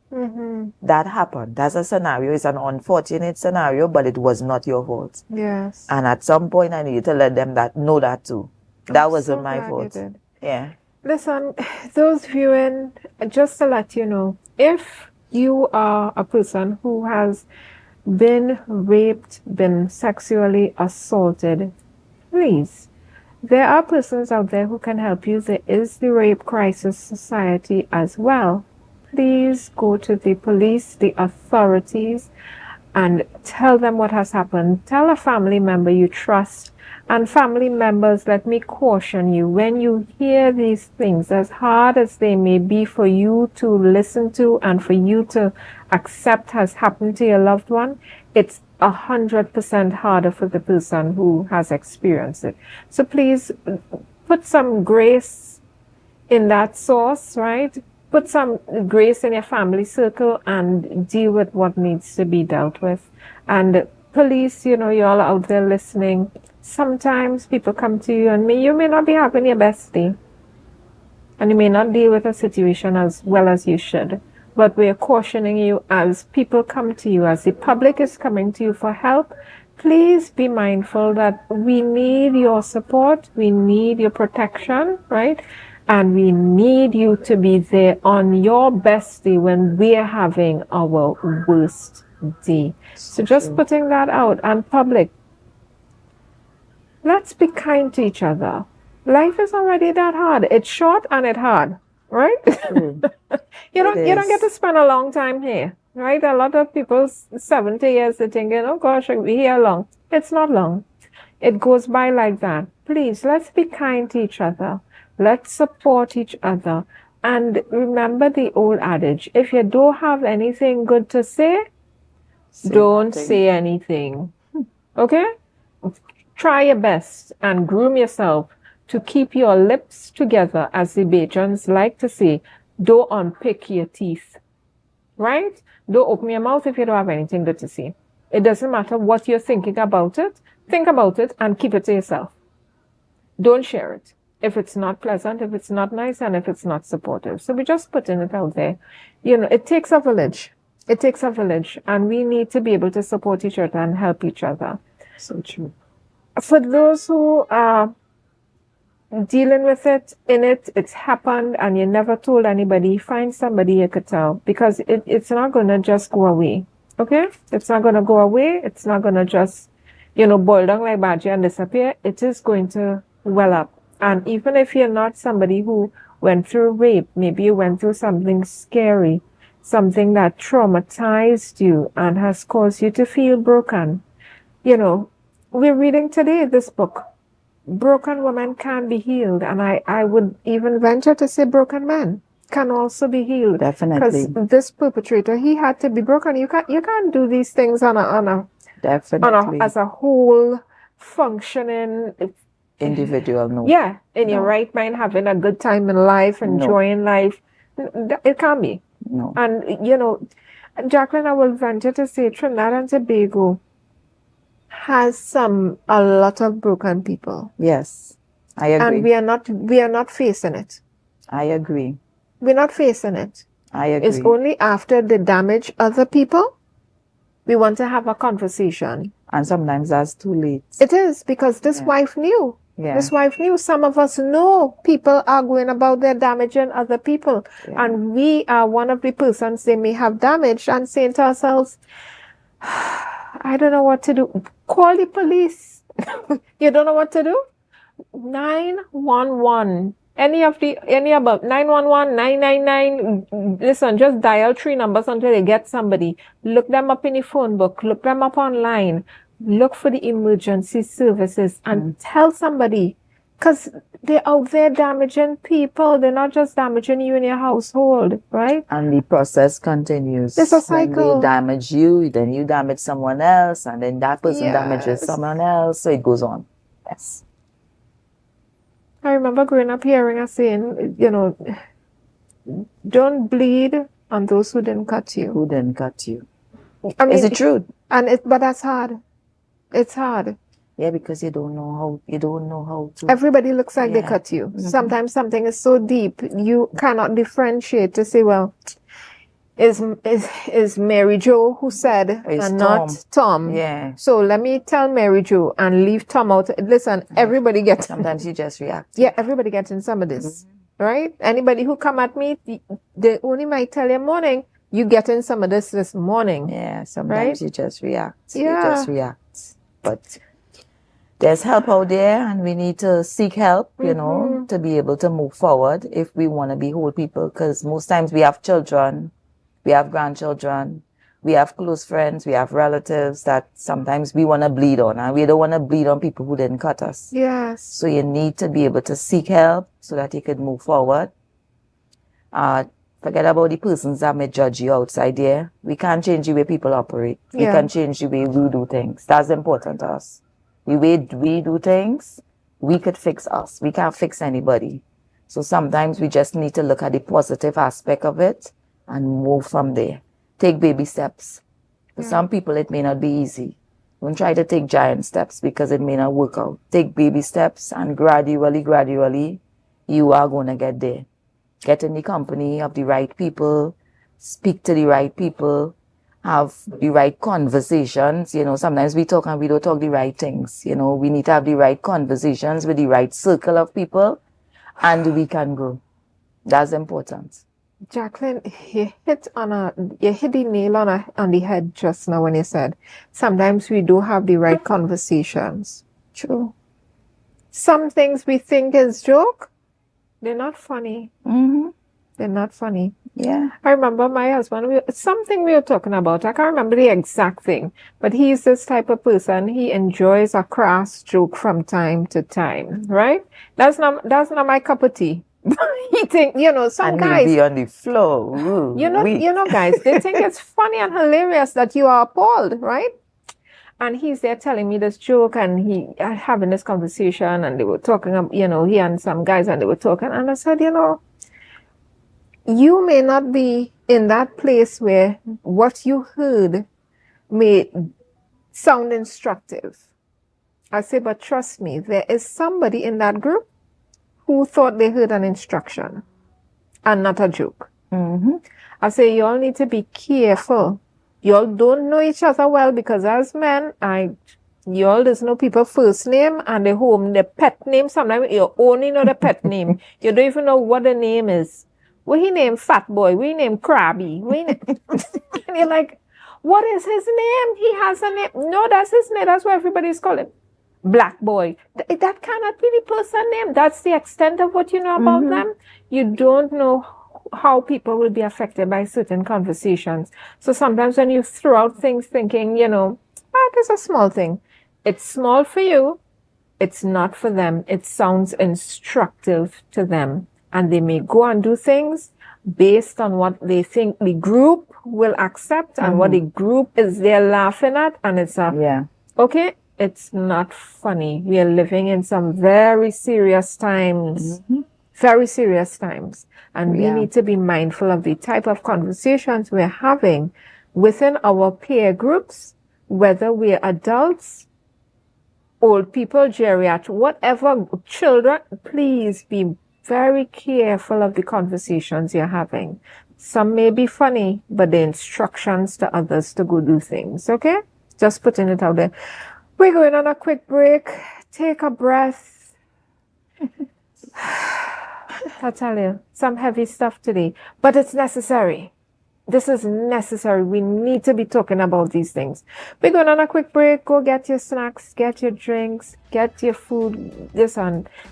That happened. That's a scenario. It's an unfortunate scenario, but it was not your fault. Yes. And at some point, I needed to let them know that too. That wasn't so my glad fault. you did. Yeah. Listen, those viewing, just to let you know, if you are a person who has been raped, been sexually assaulted, please, there are persons out there who can help you. There is the Rape Crisis Society as well. Please go to the police, the authorities, and tell them what has happened. Tell a family member you trust. And family members, let me caution you, when you hear these things, as hard as they may be for you to listen to and for you to accept has happened to your loved one, it's 100% harder for the person who has experienced it. So please put some grace in that source, right? Put some grace in your family circle and deal with what needs to be dealt with. And police, you know, you're all out there listening. Sometimes people come to you and you may not be having your best day. And you may not deal with a situation as well as you should. But we're cautioning you as people come to you, as the public is coming to you for help. Please be mindful that we need your support. We need your protection, right? And we need you to be there on your best day when we're having our worst day. So just putting that out. And public, let's be kind to each other. Life is already that hard. It's short and it's hard, right? You don't get to spend a long time here, right? A lot of people, 70 years, they're thinking, oh gosh, I'll be here long. It's not long. It goes by like that. Please, let's be kind to each other. Let's support each other. And remember the old adage, if you don't have anything good to say, don't say anything. Okay? Try your best and groom yourself to keep your lips together, as the Bajans like to say. Don't unpick your teeth. Right? Don't open your mouth if you don't have anything good to say. It doesn't matter what you're thinking about it. Think about it and keep it to yourself. Don't share it if it's not pleasant, if it's not nice, and if it's not supportive. So we're just putting it out there. You know, it takes a village. It takes a village, and we need to be able to support each other and help each other. So true. For those who are dealing with it, it's happened, and you never told anybody, find somebody you could tell, because it's not going to just go away. Okay? It's not going to go away. It's not going to just, boil down like Baji and disappear. It is going to well up. And even if you're not somebody who went through rape, maybe you went through something scary, something that traumatized you and has caused you to feel broken. We're reading today this book, Broken Women Can Be Healed. And I would even venture to say broken men can also be healed. Definitely. Because this perpetrator, he had to be broken. You can't do these things on a Definitely. as a whole functioning Individual, no. Yeah, in your No. right mind, having a good time in life, enjoying life. It can't be. No. And, you know, Jacqueline, I will venture to say Trinidad and Tobago has a lot of broken people. Yes, I agree. And we are not facing it. I agree. We're not facing it. I agree. It's only after they damage other people, we want to have a conversation. And sometimes that's too late. It is, because this wife knew. Yeah. This wife knew. Some of us know people are going about their damaging other people. Yeah. And we are one of the persons they may have damaged, and saying to ourselves, I don't know what to do. Call the police. You don't know what to do? 911. Any about 911, 999. Listen, just dial 3 numbers until you get somebody. Look them up in the phone book. Look them up online. Look for the emergency services and tell somebody, because they're out there damaging people. They're not just damaging you in your household, right? And the process continues. It's a cycle. When they damage you, then you damage someone else, and then that person damages someone else. So it goes on. Yes. I remember growing up hearing us saying, you know, don't bleed on those who didn't cut you. Who didn't cut you? I mean, Is it true? But that's hard. It's hard. Yeah, because you don't know how to. Everybody looks like they cut you. Sometimes something is so deep you cannot differentiate to say, well, is Mary Jo who said and not Tom. Yeah. So let me tell Mary Jo and leave Tom out. Listen, everybody gets. Sometimes you just react. Yeah, everybody gets in some of this, right? Anybody who come at me, they only might tell you morning. You get in some of this morning. Yeah. Sometimes you just react. Yeah. You just react. But there's help out there, and we need to seek help, you know, to be able to move forward if we want to be whole people. Because most times we have children, we have grandchildren, we have close friends, we have relatives that sometimes we want to bleed on, and we don't want to bleed on people who didn't cut us. Yes. So you need to be able to seek help so that you could move forward. Forget about the persons that may judge you outside there. We can't change the way people operate. We can change the way we do things. That's important to us. The way we do things, we could fix us. We can't fix anybody. So sometimes we just need to look at the positive aspect of it and move from there. Take baby steps. For some people, it may not be easy. Don't try to take giant steps because it may not work out. Take baby steps, and gradually, you are going to get there. Get in the company of the right people, speak to the right people, have the right conversations. You know, sometimes we talk and we don't talk the right things. You know, we need to have the right conversations with the right circle of people, and we can grow. That's important. Jacqueline, you hit the nail on the head just now when you said sometimes we do have the right conversations. True. Some things we think is joke, they're not funny. They're not funny. Yeah. I remember my husband, something we were talking about. I can't remember the exact thing, but he's this type of person. He enjoys a crass joke from time to time, right? That's not my cup of tea. He think, you know, some guys be on the floor. Ooh, you know, guys, they think it's funny and hilarious that you are appalled, right? And he's there telling me this joke, and he having this conversation, and they were talking, you know, he and some guys, and they were talking, and I said, you know, you may not be in that place where what you heard may sound instructive. I say, but trust me, there is somebody in that group who thought they heard an instruction and not a joke. I say, you all need to be careful. You all don't know each other well, because as men, you all just know people's first name and the pet name. Sometimes you only know the pet name. You don't even know what the name is. We name Fat Boy. We name Krabby. And you're like, what is his name? He has a name. No, that's his name. That's what everybody's calling him. Black Boy. That cannot be the person name. That's the extent of what you know about them. You don't know how people will be affected by certain conversations. So sometimes when you throw out things thinking, you know, this is a small thing. It's small for you. It's not for them. It sounds instructive to them. And they may go and do things based on what they think the group will accept and what the group is there laughing at. And it's okay, it's not funny. We are living in some very serious times. Very serious times. And we need to be mindful of the type of conversations we're having within our peer groups, whether we're adults, old people, geriatric, whatever, children. Please be very careful of the conversations you're having. Some may be funny, but the instructions to others to go do things, okay? Just putting it out there. We're going on a quick break. Take a breath. I tell you, some heavy stuff today, but it's necessary. This is necessary. We need to be talking about these things. We're going on a quick break. Go get your snacks, get your drinks, get your food,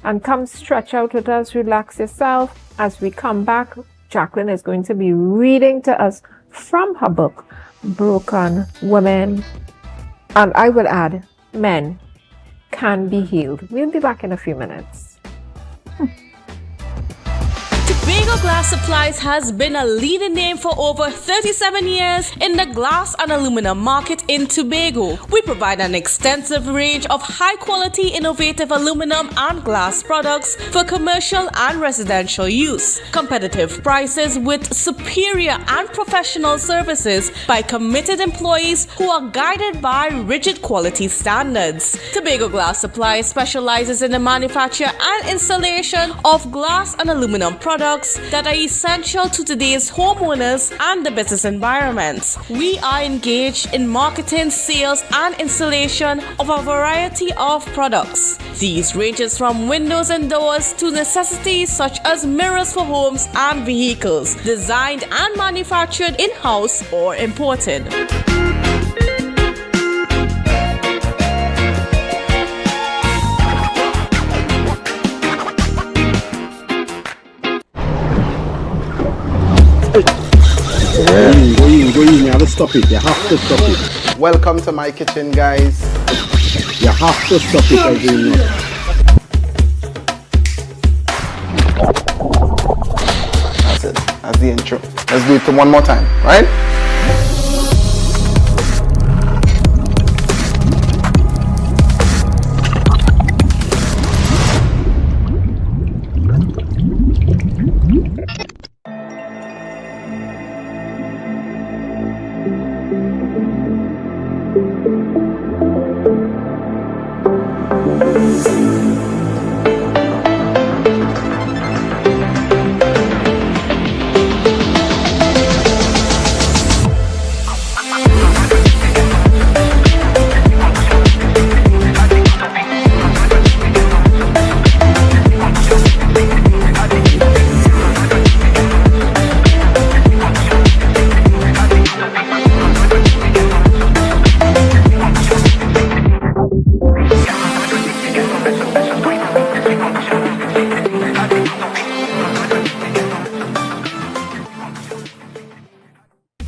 and come stretch out with us, relax yourself. As we come back, Jacqueline is going to be reading to us from her book, Broken Women, and I will add, Men Can Be Healed. We'll be back in a few minutes. Tobago Glass Supplies has been a leading name for over 37 years in the glass and aluminum market in Tobago. We provide an extensive range of high-quality, innovative aluminum and glass products for commercial and residential use. Competitive prices with superior and professional services by committed employees who are guided by rigid quality standards. Tobago Glass Supplies specializes in the manufacture and installation of glass and aluminum products that are essential to today's homeowners and the business environment. We are engaged in marketing, sales, and installation of a variety of products. These ranges from windows and doors to necessities such as mirrors for homes and vehicles, designed and manufactured in-house or imported. Go in, you have to stop it. You have to stop it. Welcome to my kitchen, guys. You have to stop it, everyone. That's it. That's the intro. Let's do it one more time, right?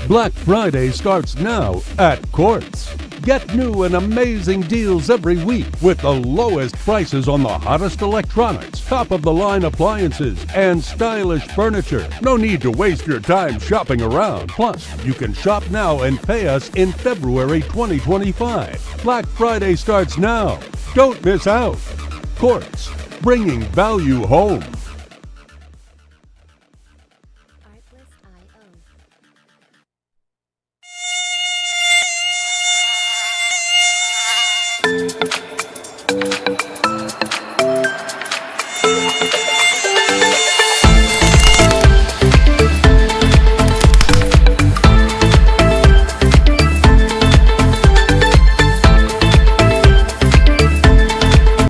Black Friday starts now at Quartz. Get new and amazing deals every week with the lowest prices on the hottest electronics, top-of-the-line appliances, and stylish furniture. No need to waste your time shopping around. Plus, you can shop now and pay us in February 2025. Black Friday starts now. Don't miss out. Quartz, bringing value home.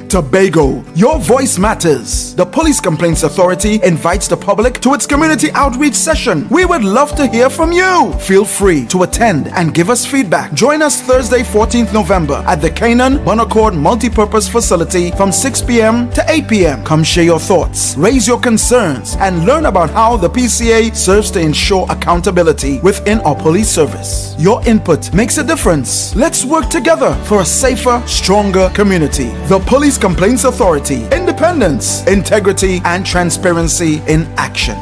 Tobago, your voice matters. The Police Complaints Authority invites the public to its community outreach session. We would love to hear from you. Feel free to attend and give us feedback. Join us Thursday, 14th November at the Canaan Bonaccord Multipurpose Facility from 6 p.m. to 8 p.m. Come share your thoughts, raise your concerns, and learn about how the PCA serves to ensure accountability within our police service. Your input makes a difference. Let's work together for a safer, stronger community. The Police Complaints Authority. Independence, integrity, and transparency in action.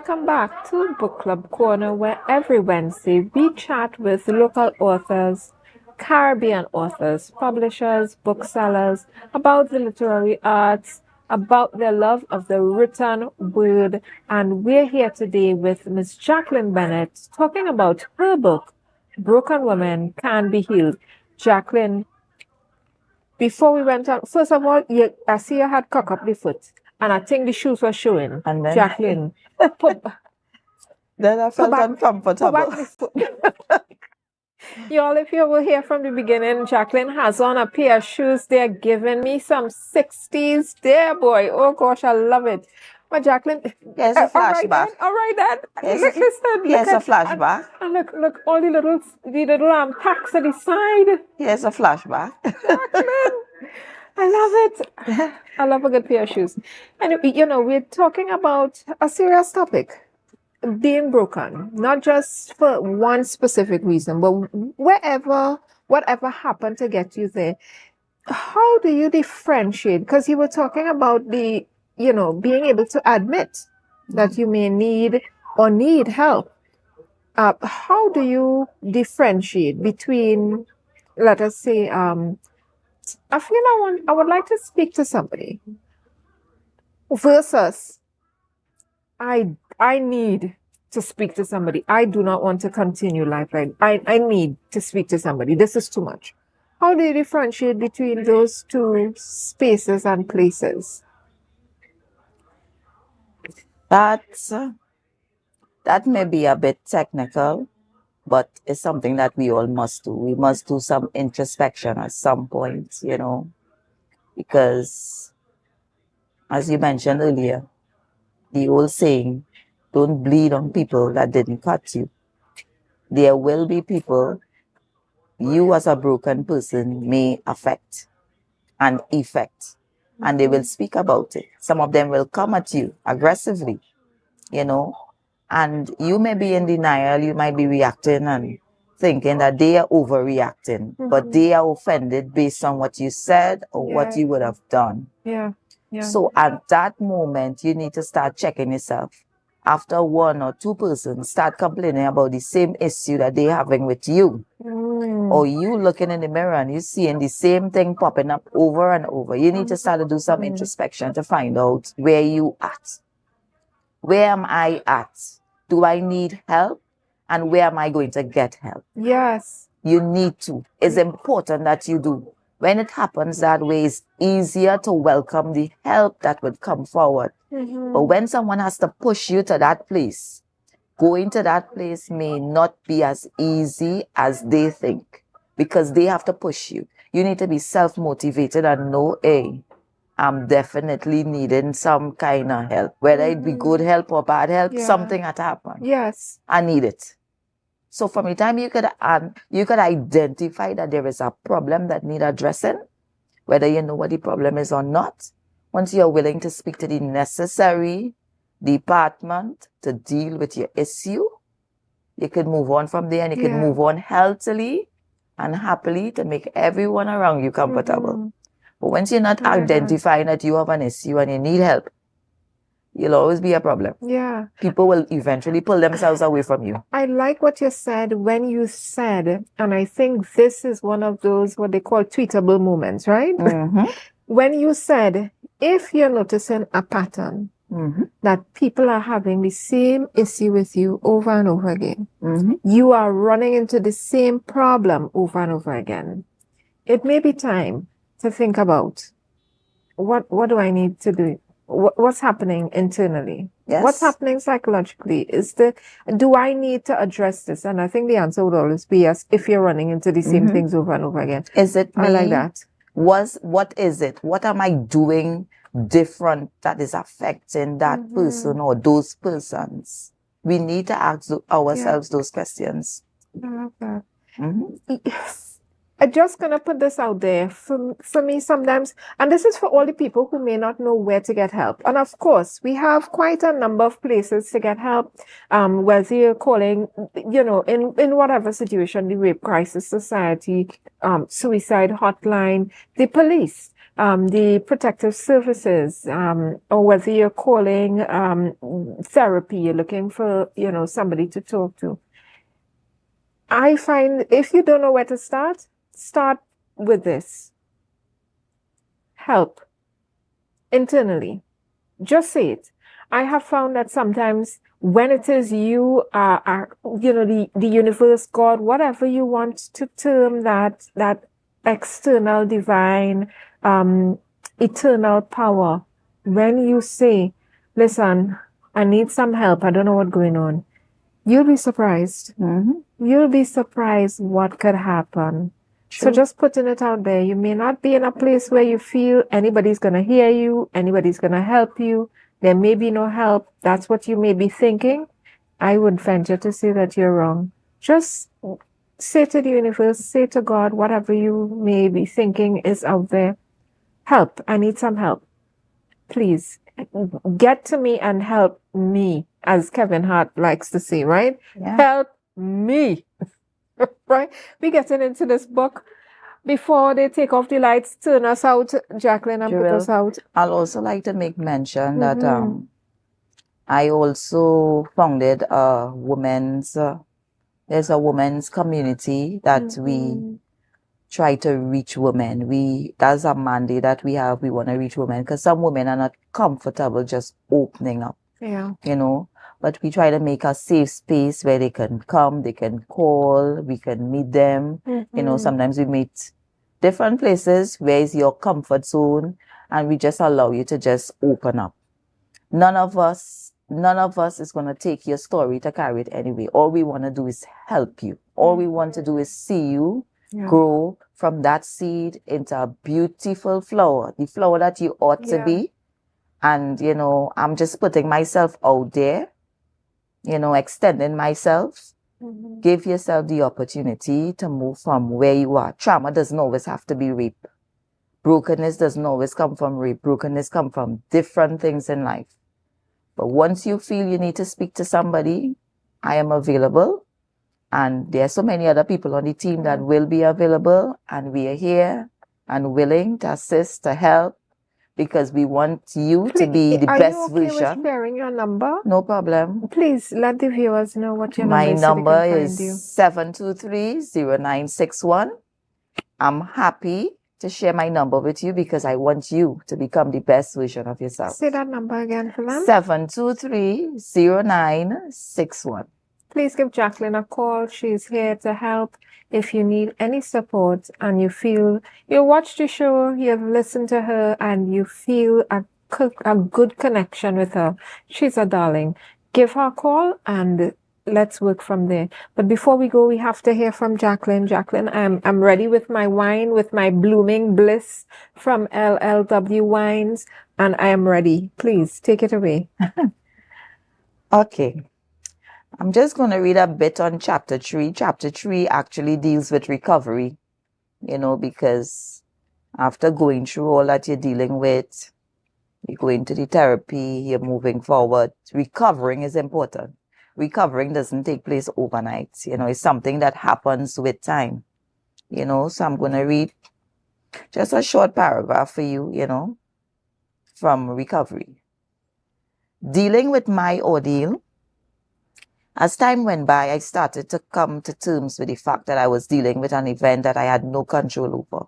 Welcome back to Book Club Corner, where every Wednesday we chat with local authors, Caribbean authors, publishers, booksellers about the literary arts, about their love of the written word. And we're here today with Miss Jacqueline Bennett talking about her book, Broken Women Can Be Healed. Jacqueline, before we went on, first of all, I see you had cock up the foot, and I think the shoes were showing. And then, Jacqueline, then I felt uncomfortable. Y'all, if you were here from the beginning, Jacqueline has on a pair of shoes. They're giving me some 60s there, boy. Oh, gosh, I love it. But Jacqueline, here's a flashback. All right, then. Listen, here's a flashback. And look, all the little tacks at the side. Here's a flashback. Jacqueline, I love it. I love a good pair of shoes. And, we're talking about a serious topic. Being broken, not just for one specific reason, but whatever happened to get you there. How do you differentiate? Because you were talking about being able to admit that you may need help. How do you differentiate between, let us say, I would like to speak to somebody versus I need to speak to somebody. I do not want to continue life like I need to speak to somebody. This is too much. How do you differentiate between those two spaces and places? That may be a bit technical, but it's something that we all must do. We must do some introspection at some point, because as you mentioned earlier, the old saying, don't bleed on people that didn't cut you. There will be people you as a broken person may affect and effect, and they will speak about it. Some of them will come at you aggressively, and you may be in denial. You might be reacting and thinking that they are overreacting, but they are offended based on what you said or what you would have done. Yeah. So at that moment, you need to start checking yourself. After one or two persons start complaining about the same issue that they're having with you, or you looking in the mirror and you seeing the same thing popping up over and over, you need to start to do some introspection to find out where you at. Where am I at? Do I need help? And where am I going to get help? Yes. You need to. It's important that you do. When it happens that way, it's easier to welcome the help that would come forward. But when someone has to push you to that place, going to that place may not be as easy as they think, because they have to push you. You need to be self-motivated and know, hey, I'm definitely needing some kind of help. Whether it be good help or bad help, something had to happen. Yes. I need it. So from the time you could identify that there is a problem that need addressing, whether you know what the problem is or not, once you're willing to speak to the necessary department to deal with your issue, you could move on from there, and you can move on healthily and happily to make everyone around you comfortable. But once you're not identifying that you have an issue and you need help, you'll always be a problem. Yeah. People will eventually pull themselves away from you. I like what you said when you said, and I think this is one of those, what they call tweetable moments, right? When you said, if you're noticing a pattern that people are having the same issue with you over and over again, you are running into the same problem over and over again, it may be time to think about what do I need to do? What's happening internally? Yes. What's happening psychologically? Do I need to address this? And I think the answer would always be yes, if you're running into the same things over and over again. Is it me? I like that. What is it? What am I doing different that is affecting that person or those persons? We need to ask ourselves those questions. I love that. I'm just going to put this out there. For me, sometimes, and this is for all the people who may not know where to get help. And of course, we have quite a number of places to get help, whether you're calling, in whatever situation, the Rape Crisis Society, suicide hotline, the police. the protective services, or whether you're calling therapy, you're looking for, somebody to talk to. I find if you don't know where to start with this. Help internally. Just say it. I have found that sometimes when it is you are the universe, God, whatever you want to term that external divine eternal power, when you say, listen, I need some help, I don't know what's going on, you'll be surprised. You'll be surprised what could happen. So just putting it out there. You may not be in a place where you feel anybody's going to hear you, anybody's going to help you. There may be no help. That's what you may be thinking. I would venture to say that you're wrong. Just say to the universe, say to God, whatever you may be thinking is out there. Help. I need some help. Please get to me and help me, as Kevin Hart likes to say, right? Yeah. Help me. Right? We're getting into this book. Before they take off the lights, turn us out, Jacqueline, and put us out. I'll also like to make mention that I also founded a women's, there's a women's community that we try to reach women. That's a mandate that we have. We want to reach women because some women are not comfortable just opening up. Yeah. But we try to make a safe space where they can come, they can call, we can meet them. Sometimes we meet different places where is your comfort zone, and we just allow you to just open up. None of us is going to take your story to carry it anyway. All we want to do is help you. All we want to do is see you grow from that seed into a beautiful flower, the flower that you ought to be. And, I'm just putting myself out there, extending myself. Give yourself the opportunity to move from where you are. Trauma doesn't always have to be rape. Brokenness doesn't always come from rape. Brokenness comes from different things in life. But once you feel you need to speak to somebody, I am available. And there are so many other people on the team that will be available. And we are here and willing to assist, to help. Because we want you to be the best Are you okay version. with sharing your number? No problem. Please let the viewers know what your My number number is. is 723-0961. I'm happy to share my number with you because I want you to become the best version of yourself. Say that number again for them. 723-0961. Please give Jacqueline a call. She's here to help. If you need any support and you feel you watched the show, you've listened to her, and you feel a good connection with her, she's a darling. Give her a call and let's work from there. But before we go, we have to hear from Jacqueline. Jacqueline, I'm ready with my wine, with my Blooming Bliss from LLW Wines, and I am ready. Please take it away. Okay. I'm just going to read a bit on chapter 3. Chapter 3 actually deals with recovery, because after going through all that you're dealing with, you're going to the therapy, you're moving forward. Recovering is important. Recovering doesn't take place overnight. It's something that happens with time. So I'm going to read just a short paragraph for you, from recovery. Dealing with my ordeal. As time went by, I started to come to terms with the fact that I was dealing with an event that I had no control over.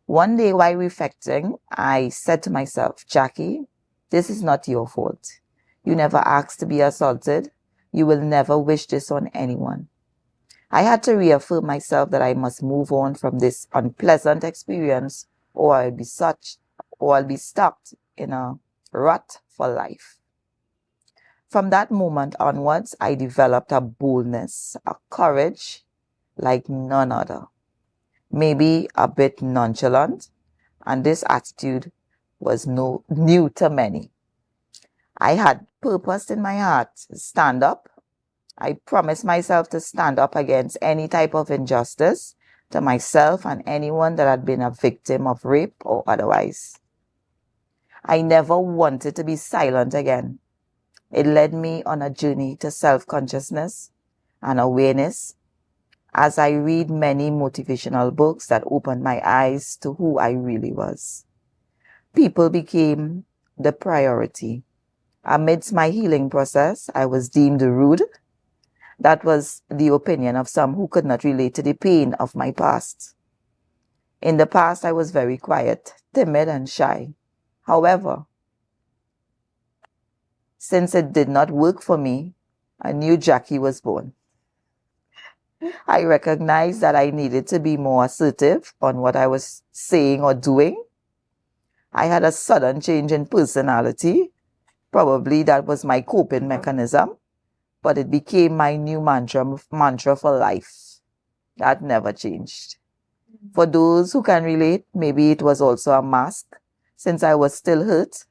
One day while reflecting, I said to myself, Jackie, this is not your fault. You never asked to be assaulted. You will never wish this on anyone. I had to reaffirm myself that I must move on from this unpleasant experience or I'll be stuck in a rut for life. From that moment onwards, I developed a boldness, a courage like none other. Maybe a bit nonchalant, and this attitude was new to many. I had purpose in my heart to stand up. I promised myself to stand up against any type of injustice to myself and anyone that had been a victim of rape or otherwise. I never wanted to be silent again. It led me on a journey to self-consciousness and awareness, as I read many motivational books that opened my eyes to who I really was. People became the priority. Amidst my healing process, I was deemed rude. That was the opinion of some who could not relate to the pain of my past. In the past, I was very quiet, timid, and shy. However, since it did not work for me, a new Jackie was born. I recognized that I needed to be more assertive on what I was saying or doing. I had a sudden change in personality. Probably that was my coping mechanism, but it became my new mantra for life. That never changed. For those who can relate, maybe it was also a mask, since I was still hurt,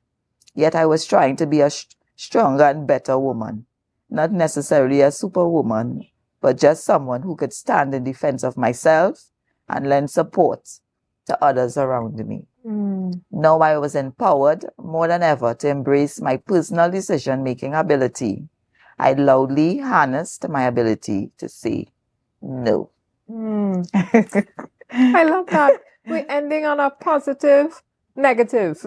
yet I was trying to be a stronger and better woman. Not necessarily a superwoman, but just someone who could stand in defense of myself and lend support to others around me. Now I was empowered more than ever to embrace my personal decision-making ability. I loudly harnessed my ability to say no. I love that. We're ending on a positive, negative.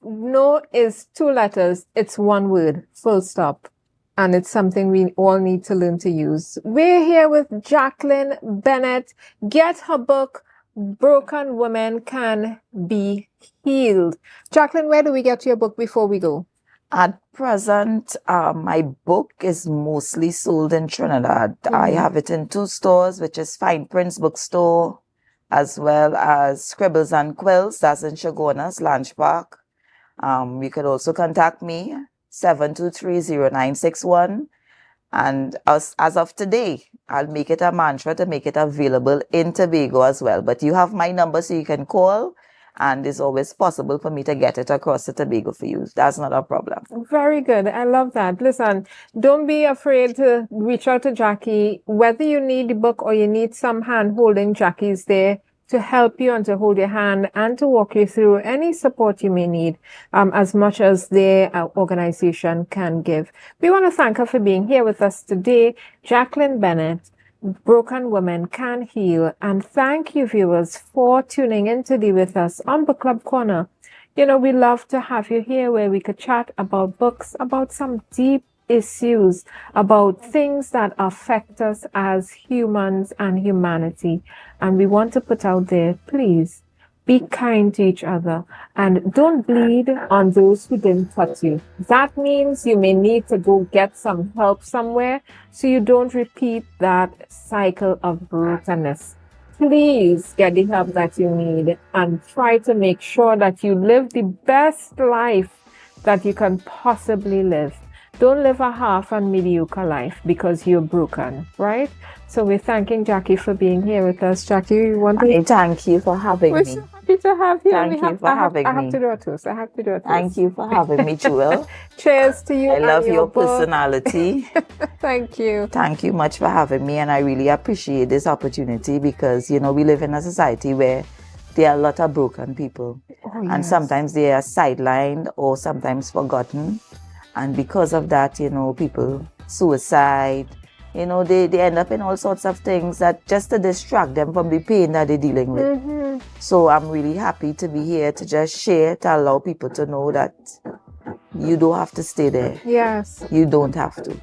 No is 2 letters. It's 1 word, full stop. And it's something we all need to learn to use. We're here with Jacqueline Bennett. Get her book, Broken Women Can Be Healed. Jacqueline, where do we get your book before we go? At present, my book is mostly sold in Trinidad. I have it in 2 stores, which is Fine Prints Bookstore, as well as Scribbles and Quills, that's in Chagonas, Lange Park. You could also contact me, 7230961. And as of today, I'll make it a mantra to make it available in Tobago as well. But you have my number, so you can call, and it's always possible for me to get it across to Tobago for you. That's not a problem. Very good. I love that. Listen, don't be afraid to reach out to Jackie. Whether you need the book or you need some hand holding, Jackie's there to help you and to hold your hand and to walk you through any support you may need, as much as their organization can give. We want to thank her for being here with us today. Jacqueline Bennett, Broken Women Can Heal. And thank you, viewers, for tuning in today with us on Book Club Corner. You know, we love to have you here where we could chat about books, about some deep issues, about things that affect us as humans and humanity. And we want to put out there, please, be kind to each other and don't bleed on those who didn't touch you. That means you may need to go get some help somewhere so you don't repeat that cycle of brokenness. Please get the help that you need and try to make sure that you live the best life that you can possibly live. Don't live a half and mediocre life because you're broken, right? So we're thanking Jackie for being here with us. Jackie, you want to... Thank you for having me. We're so happy to have you. Thank you for having me. I have to do a toast. Thank you for having me, Jewel. Cheers to you. I love your book. personality. Thank you. Thank you much for having me, and I really appreciate this opportunity because, you know, we live in a society where there are a lot of broken people. And sometimes they are sidelined or sometimes forgotten. And because of that, you know, people suicide, you know, they end up in all sorts of things that just to distract them from the pain that they're dealing with. So I'm really happy to be here to just share, to allow people to know that you don't have to stay there. Yes. You don't have to.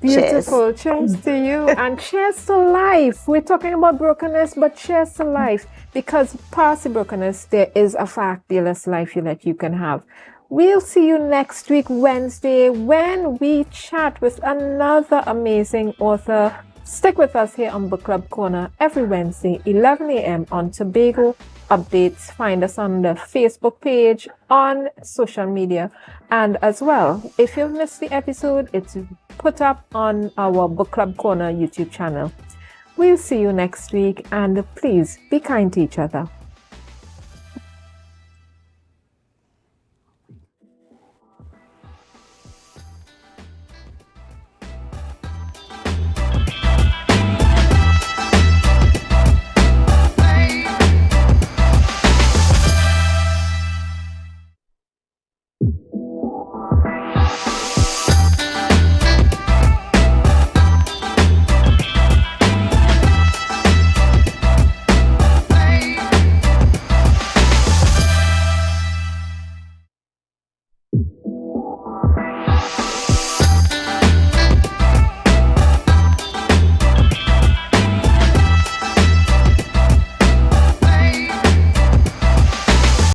Beautiful. Cheers to you and cheers to life. We're talking about brokenness, but cheers to life, because past the brokenness, there is a far fearless life that you can have. We'll see you next week, Wednesday, when we chat with another amazing author. Stick with us here on Book Club Corner every Wednesday, 11 a.m. on Tobago Updates. Find us on the Facebook page, on social media, and as well, if you've missed the episode, it's put up on our Book Club Corner YouTube channel. We'll see you next week, and please be kind to each other.